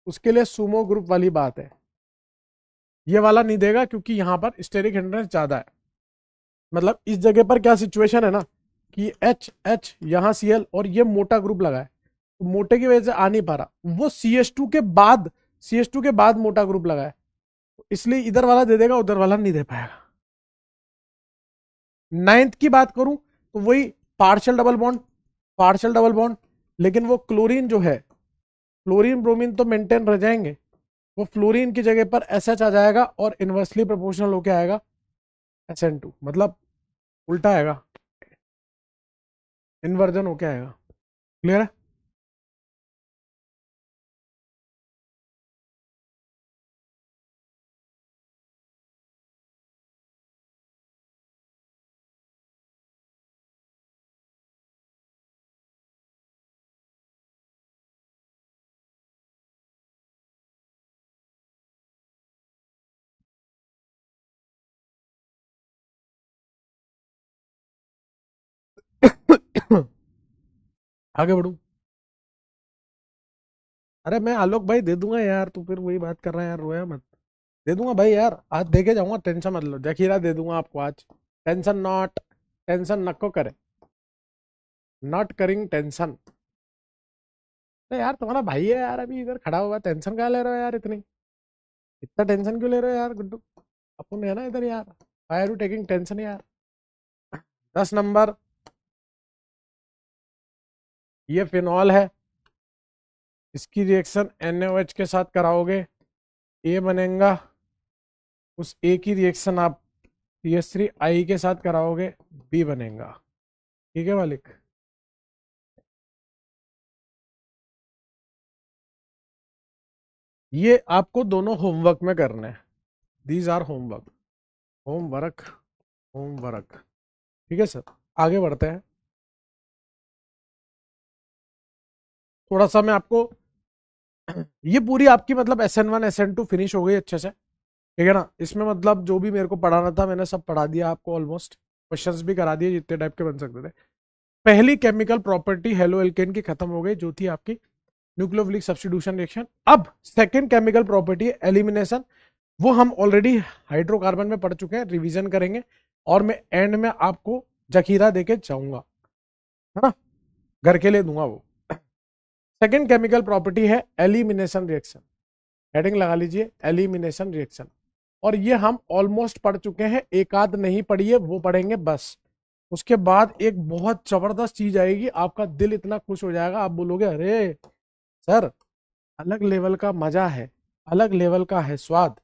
उसके लिए सुमो ग्रुप वाली बात है। ये वाला नहीं देगा क्योंकि यहाँ पर स्टेरिक हिंड्रेंस ज्यादा है। मतलब इस जगह पर क्या सिचुएशन है ना, कि H यहाँ Cl और ये मोटा ग्रुप लगा है, तो मोटे की वजह से आ नहीं पा रहा, वो CH2 के बाद मोटा ग्रुप लगा है, तो इसलिए इधर वाला दे देगा, उधर वाला नहीं दे पाएगा। नाइन्थ की बात करूं तो वही partial double bond, partial double bond, लेकिन वो क्लोरीन जो है, क्लोरीन ब्रोमीन तो मेंटेन रह जाएंगे, वो फ्लोरीन की जगह पर SH आ जाएगा और इनवर्सली प्रोपोर्शनल होके आएगा SN2, मतलब उल्टा आएगा, इन्वर्जन होके आएगा। क्लियर है? आगे बढ़ू? अरे मैं आलोक भाई दे दूंगा यार, तू फिर वही बात कर रहा है यार, रोया मत। दे दूंगा भाई यार, आज दे के जाऊंगा, टेंशन मत लो, जखीरा दे दूंगा आपको आज। टेंशन नॉट, टेंशन नको करे, नॉट करिंग टेंशन। अरे यार तुम्हारा भाई है यार, अभी इधर खड़ा हुआ, टेंशन क्या ले रहे हो यार इतनी? इतना टेंशन क्यों ले रहे हो यार गुड्डू? अपन है ना इधर यार, why are you taking tension यार? 10 नंबर, ये फिनॉल है, इसकी रिएक्शन NaOH के साथ कराओगे, ए बनेगा, उस ए की रिएक्शन आप CH3I के साथ कराओगे, बी बनेगा। ठीक है मालिक? ये आपको दोनों होमवर्क में करना है, these are homework, homework, homework. ठीक है सर, आगे बढ़ते हैं। थोड़ा सा मैं आपको ये पूरी आपकी मतलब SN1 SN2 फिनिश हो गई अच्छे से, ठीक है ना। इसमें मतलब जो भी मेरे को पढ़ाना था मैंने सब पढ़ा दिया आपको, ऑलमोस्ट क्वेश्चंस भी करा दिए जितने टाइप के बन सकते थे। पहली केमिकल प्रॉपर्टी हेलो एल्केन की खत्म हो गई, जो थी आपकी न्यूक्लियोफिलिक सब्स्टिट्यूशन रिएक्शन। अब सेकंड केमिकल प्रॉपर्टी है एलिमिनेशन, वो हम ऑलरेडी हाइड्रोकार्बन में पढ़ चुके हैं, रिवीजन करेंगे और मैं एंड में आपको जखीरा देके जाऊंगा, है ना, घर के लिए दूंगा वो। सेकंड केमिकल प्रॉपर्टी है एलिमिनेशन रिएक्शन, हेडिंग लगा लीजिए एलिमिनेशन रिएक्शन। और ये हम ऑलमोस्ट पढ़ चुके हैं, एक आध नहीं पढ़ी है वो पढ़ेंगे बस। उसके बाद एक बहुत जबरदस्त चीज आएगी, आपका दिल इतना खुश हो जाएगा, आप बोलोगे अरे सर अलग लेवल का मजा है, अलग लेवल का है स्वाद,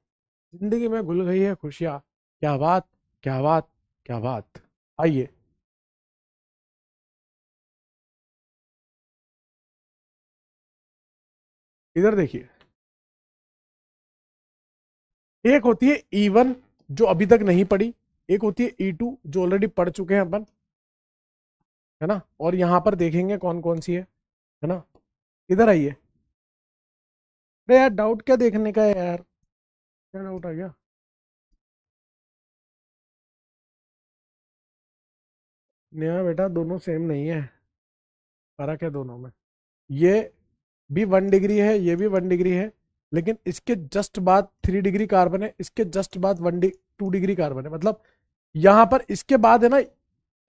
जिंदगी में घुल गई है खुशियां, क्या बात क्या बात क्या बात। आइए इधर देखिए, एक होती है E1 जो अभी तक नहीं पढ़ी, एक होती है E2 जो ऑलरेडी पढ़ चुके हैं अपन, है ना। और यहां पर देखेंगे कौन कौन सी है ना। इधर आइए, अरे यार डाउट क्या देखने का है यार, क्या डाउट आ गया। नया बेटा दोनों सेम नहीं है, फर्क है दोनों में। ये भी 1 डिग्री है, ये भी 1 डिग्री है, लेकिन इसके जस्ट बाद 3 डिग्री कार्बन है, इसके जस्ट बाद 2 डिग्री कार्बन है। मतलब यहां पर इसके बाद है ना,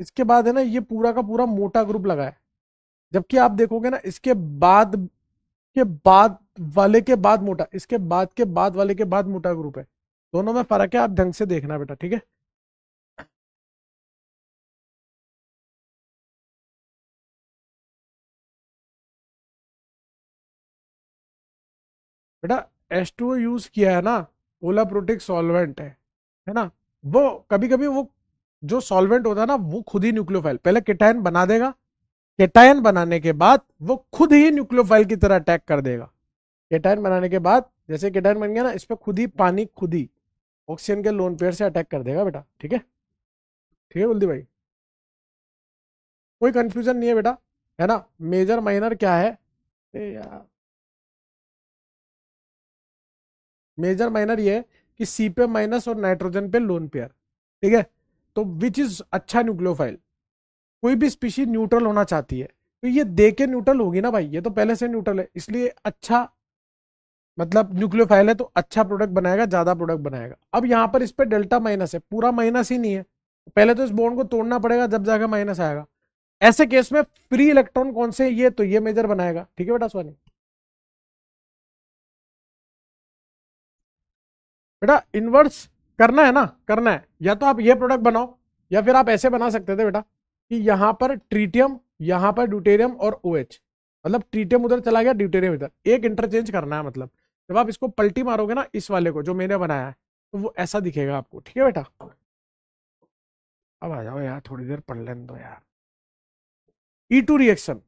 इसके बाद है ना ये पूरा का पूरा मोटा ग्रुप लगा है, जबकि आप देखोगे ना इसके बाद के बाद वाले के बाद मोटा, इसके बाद के बाद वाले के बाद मोटा ग्रुप है। दोनों में फर्क है, आप ढंग से देखना बेटा, ठीक है। बेटा H2O यूज किया है ना, कोलाप्रोटिक सॉल्वेंट है ना। वो कभी कभी वो जो सॉल्वेंट होता है ना वो खुद ही न्यूक्लियोफाइल पहले केटायन बना देगा, केटायन बनाने के बाद वो खुद ही न्यूक्लियोफाइल की तरह अटैक कर देगा। केटायन बनाने के बाद जैसे केटायन बन गया ना, इस पे खुद ही पानी खुद ही ऑक्सीजन के लोन पेयर से अटैक कर देगा बेटा, ठीक है। ठीक है कुलदीप भाई, कोई कंफ्यूजन नहीं है बेटा, है ना। मेजर माइनर क्या है, ए यार मेजर माइनर ये है कि सी पे माइनस और नाइट्रोजन पे लोन पेयर, ठीक है। तो विच इज अच्छा न्यूक्लियोफाइल, कोई भी स्पीशीज न्यूट्रल होना चाहती है तो ये दे के न्यूट्रल होगी ना भाई, ये तो पहले से न्यूट्रल है, इसलिए अच्छा मतलब न्यूक्लियोफाइल है तो अच्छा प्रोडक्ट बनाएगा, ज्यादा प्रोडक्ट बनाएगा। अब यहाँ पर इस पे डेल्टा माइनस है, पूरा माइनस ही नहीं है, पहले तो इस बॉन्ड को तोड़ना पड़ेगा जब जाकर माइनस आएगा। ऐसे केस में फ्री इलेक्ट्रॉन कौन से, ये तो ये मेजर बनाएगा, ठीक है बेटा स्वानी। बेटा इनवर्स करना है ना, करना है, या तो आप ये प्रोडक्ट बनाओ या फिर आप ऐसे बना सकते थे बेटा कि यहां पर ट्रीटियम, यहां पर ड्यूटेरियम और OH, मतलब ट्रीटियम उधर चला गया ड्यूटेरियम इधर, एक इंटरचेंज करना है। मतलब जब आप इसको पलटी मारोगे ना इस वाले को जो मैंने बनाया है तो वो ऐसा दिखेगा आपको, ठीक है बेटा। अब आ जाओ यार, थोड़ी देर पढ़ लेने दो यार। E2 रिएक्शन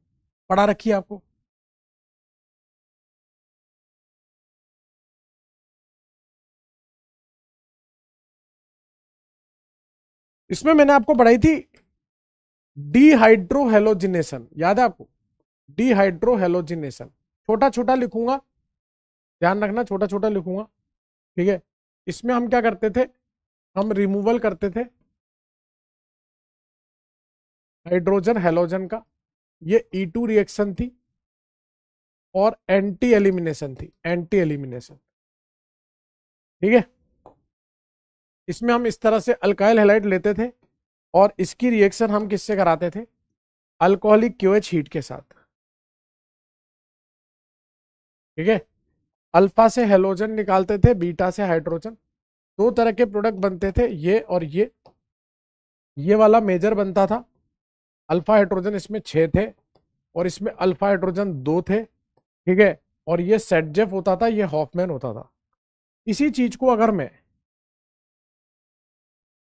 पढ़ा रखी है आपको, इसमें मैंने आपको पढ़ाई थी डीहाइड्रोहेलोजिनेशन, याद है आपको, डीहाइड्रोहेलोजिनेशन। छोटा छोटा लिखूंगा, ध्यान रखना छोटा छोटा लिखूंगा, ठीक है। इसमें हम क्या करते थे, हम रिमूवल करते थे हाइड्रोजन हेलोजन का, ये E2 रिएक्शन थी और एंटी एलिमिनेशन थी, एंटी एलिमिनेशन, ठीक है। इसमें हम इस तरह से अल्काइल हैलाइड लेते थे और इसकी रिएक्शन हम किससे कराते थे, अल्कोहलिक QH हीट के साथ, ठीक है। अल्फा से हेलोजन निकालते थे, बीटा से हाइड्रोजन, दो तरह के प्रोडक्ट बनते थे, ये और ये वाला मेजर बनता था, अल्फा हाइड्रोजन इसमें 6 थे और इसमें अल्फा हाइड्रोजन 2 थे, ठीक है। और ये सेटजेफ होता था, ये हॉफमैन होता था। इसी चीज को अगर मैं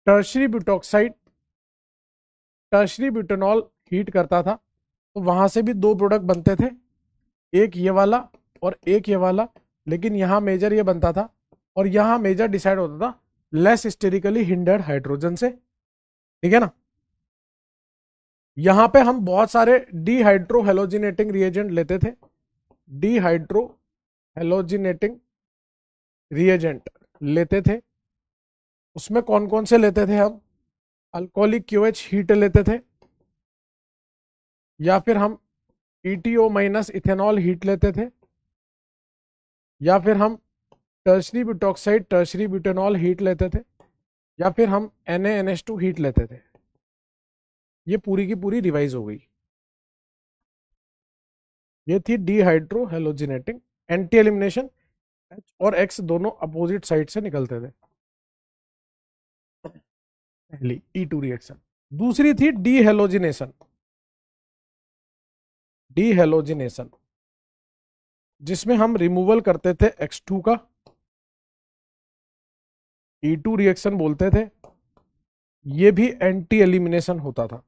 tertiary butoxide, tertiary butanol heat करता था तो वहां से भी दो प्रोडक्ट बनते थे, एक ये वाला और एक ये वाला, लेकिन यहां मेजर ये बनता था और यहां मेजर डिसाइड होता था लेस स्टेरिकली हिंडर्ड हाइड्रोजन से, ठीक है ना। यहां पे हम बहुत सारे डिहाइड्रोहेलोजिनेटिंग रिएजेंट लेते थे, डिहाइड्रो हेलोजिनेटिंग रिएजेंट लेते थे। उसमें कौन कौन से लेते थे हम? अल्कोहलिक क्यूएच हीट लेते थे, या फिर हम ETO माइनस इथेनॉल हीट लेते थे, या फिर हम tertiary butoxide tertiary butanol heat लेते थे, या फिर हम NaNH2 हीट लेते थे। ये पूरी की पूरी रिवाइज हो गई। ये थी डिहाइड्रो हेलोजिनेटिंग। एंटी एलिमिनेशन, H और X दोनों अपोजिट साइड से निकलते थे, पहली E2 रिएक्शन। दूसरी थी डीहेलोजिनेशन। डीहेलोजिनेशन जिसमें हम रिमूवल करते थे X2 का, E2 रिएक्शन बोलते थे। ये भी एंटी एलिमिनेशन होता था।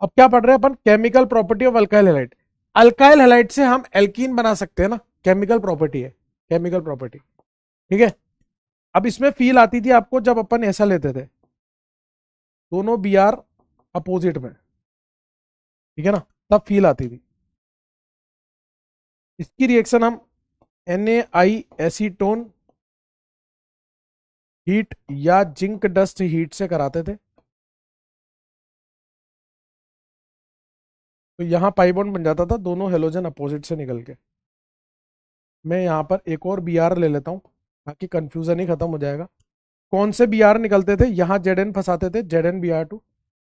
अब क्या पढ़ रहे हैं अपन? Chemical property of alkyl halide. Alkyl halide से हम एल्कीन बना सकते हैं ना, केमिकल प्रॉपर्टी है, केमिकल प्रॉपर्टी। ठीक है। अब इसमें फील आती थी आपको जब अपन ऐसा लेते थे, दोनों Br अपोजिट में, ठीक है ना, तब फील आती थी। इसकी रिएक्शन हम NaI एसीटोन हीट या जिंक डस्ट हीट से कराते थे। तो यहां पाई बॉन्ड बन जाता था, दोनों हेलोजन अपोजिट से निकल के। मैं यहां पर एक और Br ले लेता हूं ताकि कंफ्यूजन ही खत्म हो जाएगा। कौन से Br निकलते थे? यहां Zn फंसाते थे, ZnBr2।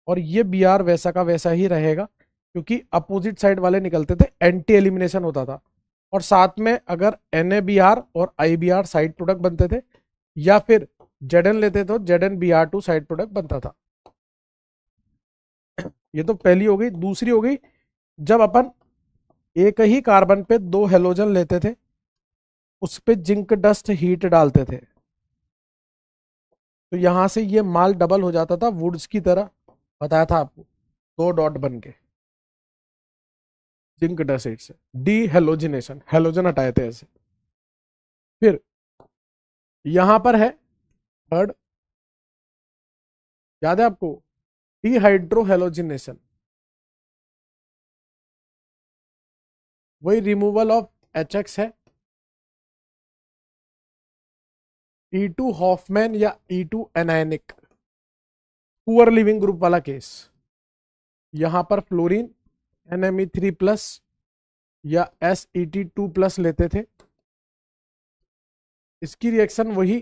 और ये Br वैसा का वैसा ही रहेगा, क्योंकि अपोजिट साइड वाले निकलते थे, एंटी एलिमिनेशन होता था। और साथ में अगर NaBr और IBr साइड प्रोडक्ट बनते थे, या फिर Zn लेते तो ZnBr2 साइड प्रोडक्ट बनता था। ये तो पहली हो गई। दूसरी हो गई, जब अपन एक ही कार्बन पे दो हेलोजन लेते थे, उस पे जिंक डस्ट हीट डालते थे, तो यहां से ये माल डबल हो जाता था, वुड्स की तरह। बताया था आपको, दो डॉट बन के जिंक डस्ट हीट से। डी हेलोजिनेशन, हेलोजन हटाए थे ऐसे। फिर यहां पर है थर्ड, याद है आपको? Dehydro halogenation. वही रिमूवल ऑफ HX है। E2 हॉफमैन या E2 anionic, poor leaving group वाला केस। यहां पर फ्लोरीन NMe3+ या SET2+ लेते थे। इसकी रिएक्शन वही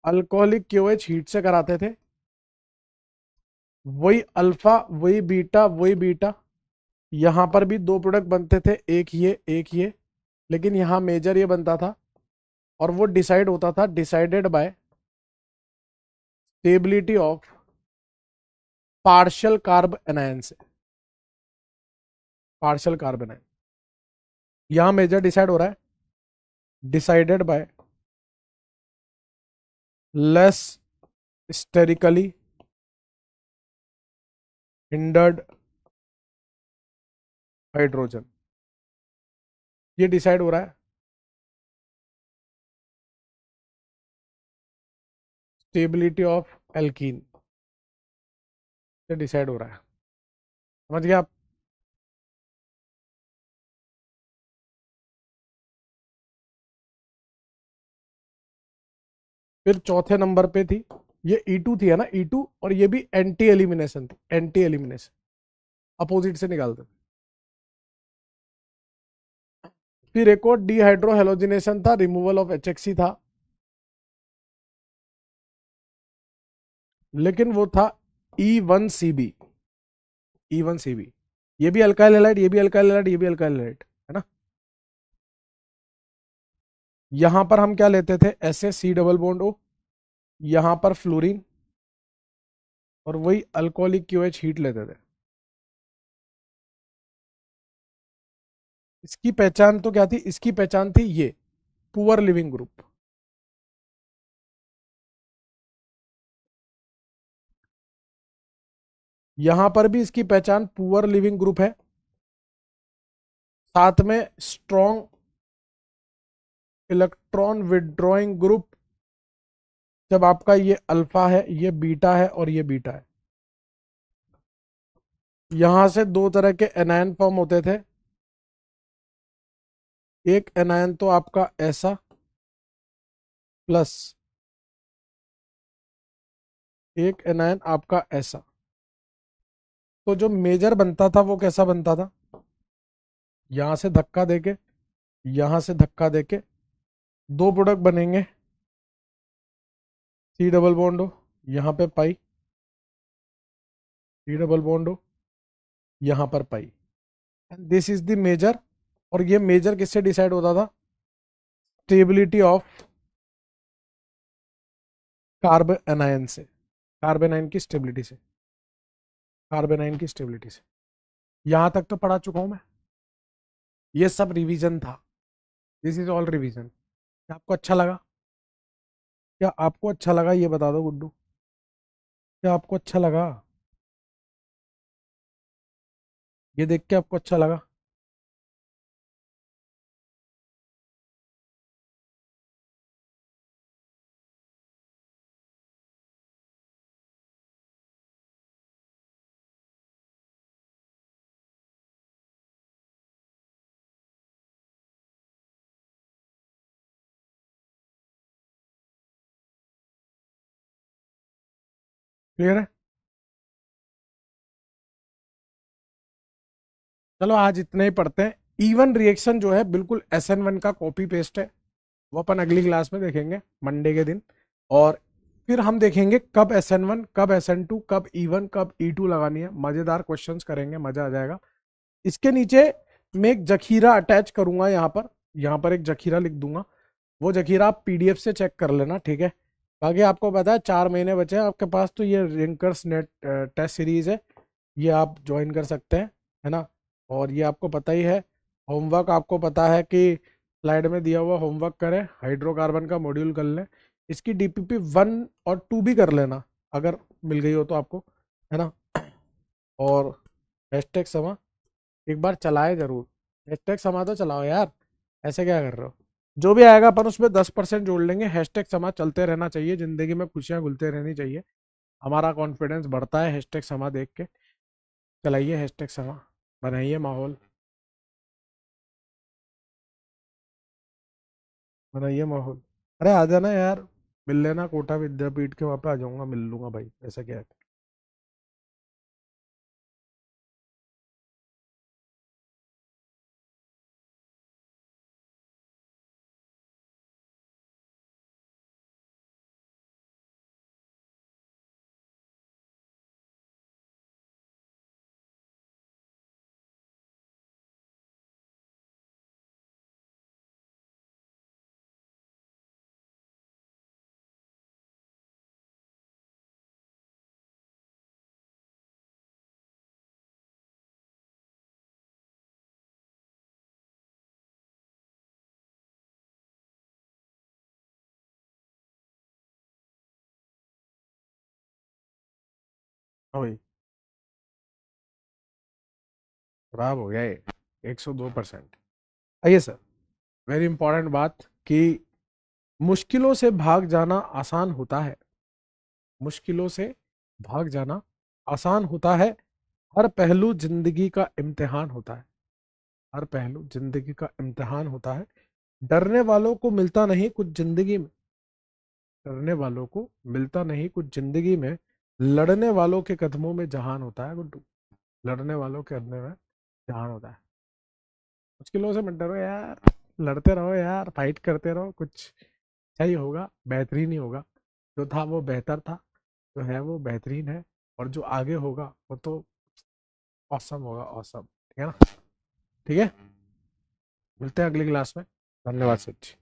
अल्कोहलिक KOH हीट से कराते थे। वही अल्फा, वही बीटा। यहां पर भी दो प्रोडक्ट बनते थे, एक ये, लेकिन यहां मेजर ये बनता था, और वो डिसाइड होता था, decided by stability of partial carb anion से। पार्शियल कार्ब एनायन यहां मेजर डिसाइड हो रहा है, decided by less sterically hindered hydrogen. ये डिसाइड हो रहा है स्टेबिलिटी ऑफ एल्कीन से, डिसाइड हो रहा है। समझ गए आप? फिर चौथे नंबर पे थी, ये E2 थी, है ना, E2। और ये भी एंटी एलिमिनेशन थी, एंटी एलिमिनेशन, अपोजिट से निकालते थे। फिर एक और डिहाइड्रो हेलोजिनेशन था, रिमूवल ऑफ HX ही था, लेकिन वो था E1CB। E1CB, ये भी अल्काइल हैलाइड, ये भी अल्काइल हैलाइड, ये भी अल्काइल हैलाइड, है ना। यहां पर हम क्या लेते थे? SaC डबल बॉन्ड O, यहां पर फ्लोरीन, और वही अल्कोहलिक QH हीट लेते थे। इसकी पहचान तो क्या थी? इसकी पहचान थी ये पुअर लिविंग ग्रुप। यहां पर भी इसकी पहचान पुअर लिविंग ग्रुप है, साथ में स्ट्रॉन्ग इलेक्ट्रॉन विड्रॉइंग ग्रुप। जब आपका ये अल्फा है, ये बीटा है, और ये बीटा है, यहां से दो तरह के एनायन फॉर्म होते थे, एक एनायन तो आपका ऐसा प्लस एक एनायन आपका ऐसा। तो जो मेजर बनता था वो कैसा बनता था, यहां से धक्का देके, यहां से धक्का देके दो प्रोडक्ट बनेंगे, सी डबल बॉन्ड हो, यहां पे पाई, सी डबल बॉन्ड हो, यहां पर pi, and this is the major. और ये मेजर किससे डिसाइड होता था, स्टेबिलिटी ऑफ कार्बन एनायन से, कार्बन आयन की स्टेबिलिटी से, कार्बन आयन की स्टेबिलिटी से। यहां तक तो पढ़ा चुका हूं मैं, ये सब रिवीजन था, दिस इज ऑल रिवीजन। क्या आपको अच्छा लगा, क्या आपको अच्छा लगा ये बता दो गुड्डू, क्या आपको अच्छा लगा, ये देख के आपको अच्छा लगा। क्लियर है। चलो आज इतने ही पढ़ते हैं। इवन रिएक्शन जो है बिल्कुल SN1 का कॉपी पेस्ट है, वो अपन अगली क्लास में देखेंगे मंडे के दिन। और फिर हम देखेंगे कब SN1, कब SN2, कब E1, कब E2 लगानी है। मजेदार क्वेश्चंस करेंगे, मजा आ जाएगा। इसके नीचे मैं एक जखीरा अटैच करूंगा, यहाँ पर एक जखीरा लिख दूंगा, वो जखीरा आप PDF से चेक कर लेना, ठीक है। बाकी आपको पता है 4 महीने बचे हैं आपके पास, तो ये रिंकर्स नेट टेस्ट सीरीज है, ये आप ज्वाइन कर सकते हैं, है ना। और ये आपको पता ही है, होमवर्क आपको पता है कि स्लाइड में दिया हुआ होमवर्क करें, हाइड्रोकार्बन का मॉड्यूल कर लें, इसकी DPP 1 और 2 भी कर लेना अगर मिल गई हो तो आपको, है ना। और हैशटैग समा एक बार चलाए जरूर, हैशटैग समा तो चलाओ यार, ऐसे क्या कर रहे हो। जो भी आएगा अपन उसमें 10% जोड़ लेंगे। हैशटैग समा चलते रहना चाहिए, जिंदगी में खुशियां घुलते रहनी चाहिए, हमारा कॉन्फिडेंस बढ़ता है हैशटैग समा देख के। चलाइए हैशटैग समा, बनाइए माहौल, बनाइए माहौल। अरे आ जाना यार, मिल लेना कोटा विद्यापीठ के वहां पे, आ जाऊंगा, मिल लूंगा भाई, ऐसा क्या है। हाँ भाई, खराब हो गया ये, 102%। आइए सर, वेरी इंपॉर्टेंट बात कि मुश्किलों से भाग जाना आसान होता है, मुश्किलों से भाग जाना आसान होता है, हर पहलू जिंदगी का इम्तिहान होता है, हर पहलू जिंदगी का इम्तिहान होता है। डरने वालों को मिलता नहीं कुछ जिंदगी में, डरने वालों को मिलता नहीं कुछ जिंदगी में, लड़ने वालों के कदमों में जहान होता है गुड्डू, लड़ने वालों के कदमों में जहान होता है। मुश्किलों से मत डरो यार, लड़ते रहो यार, फाइट करते रहो, कुछ अच्छा ही होगा, बेहतरीन ही होगा। जो था वो बेहतर था, जो है वो बेहतरीन है, और जो आगे होगा वो तो औसम होगा, औसम, ठीक है ना। ठीक है, मिलते हैं अगली क्लास में। धन्यवाद सर जी।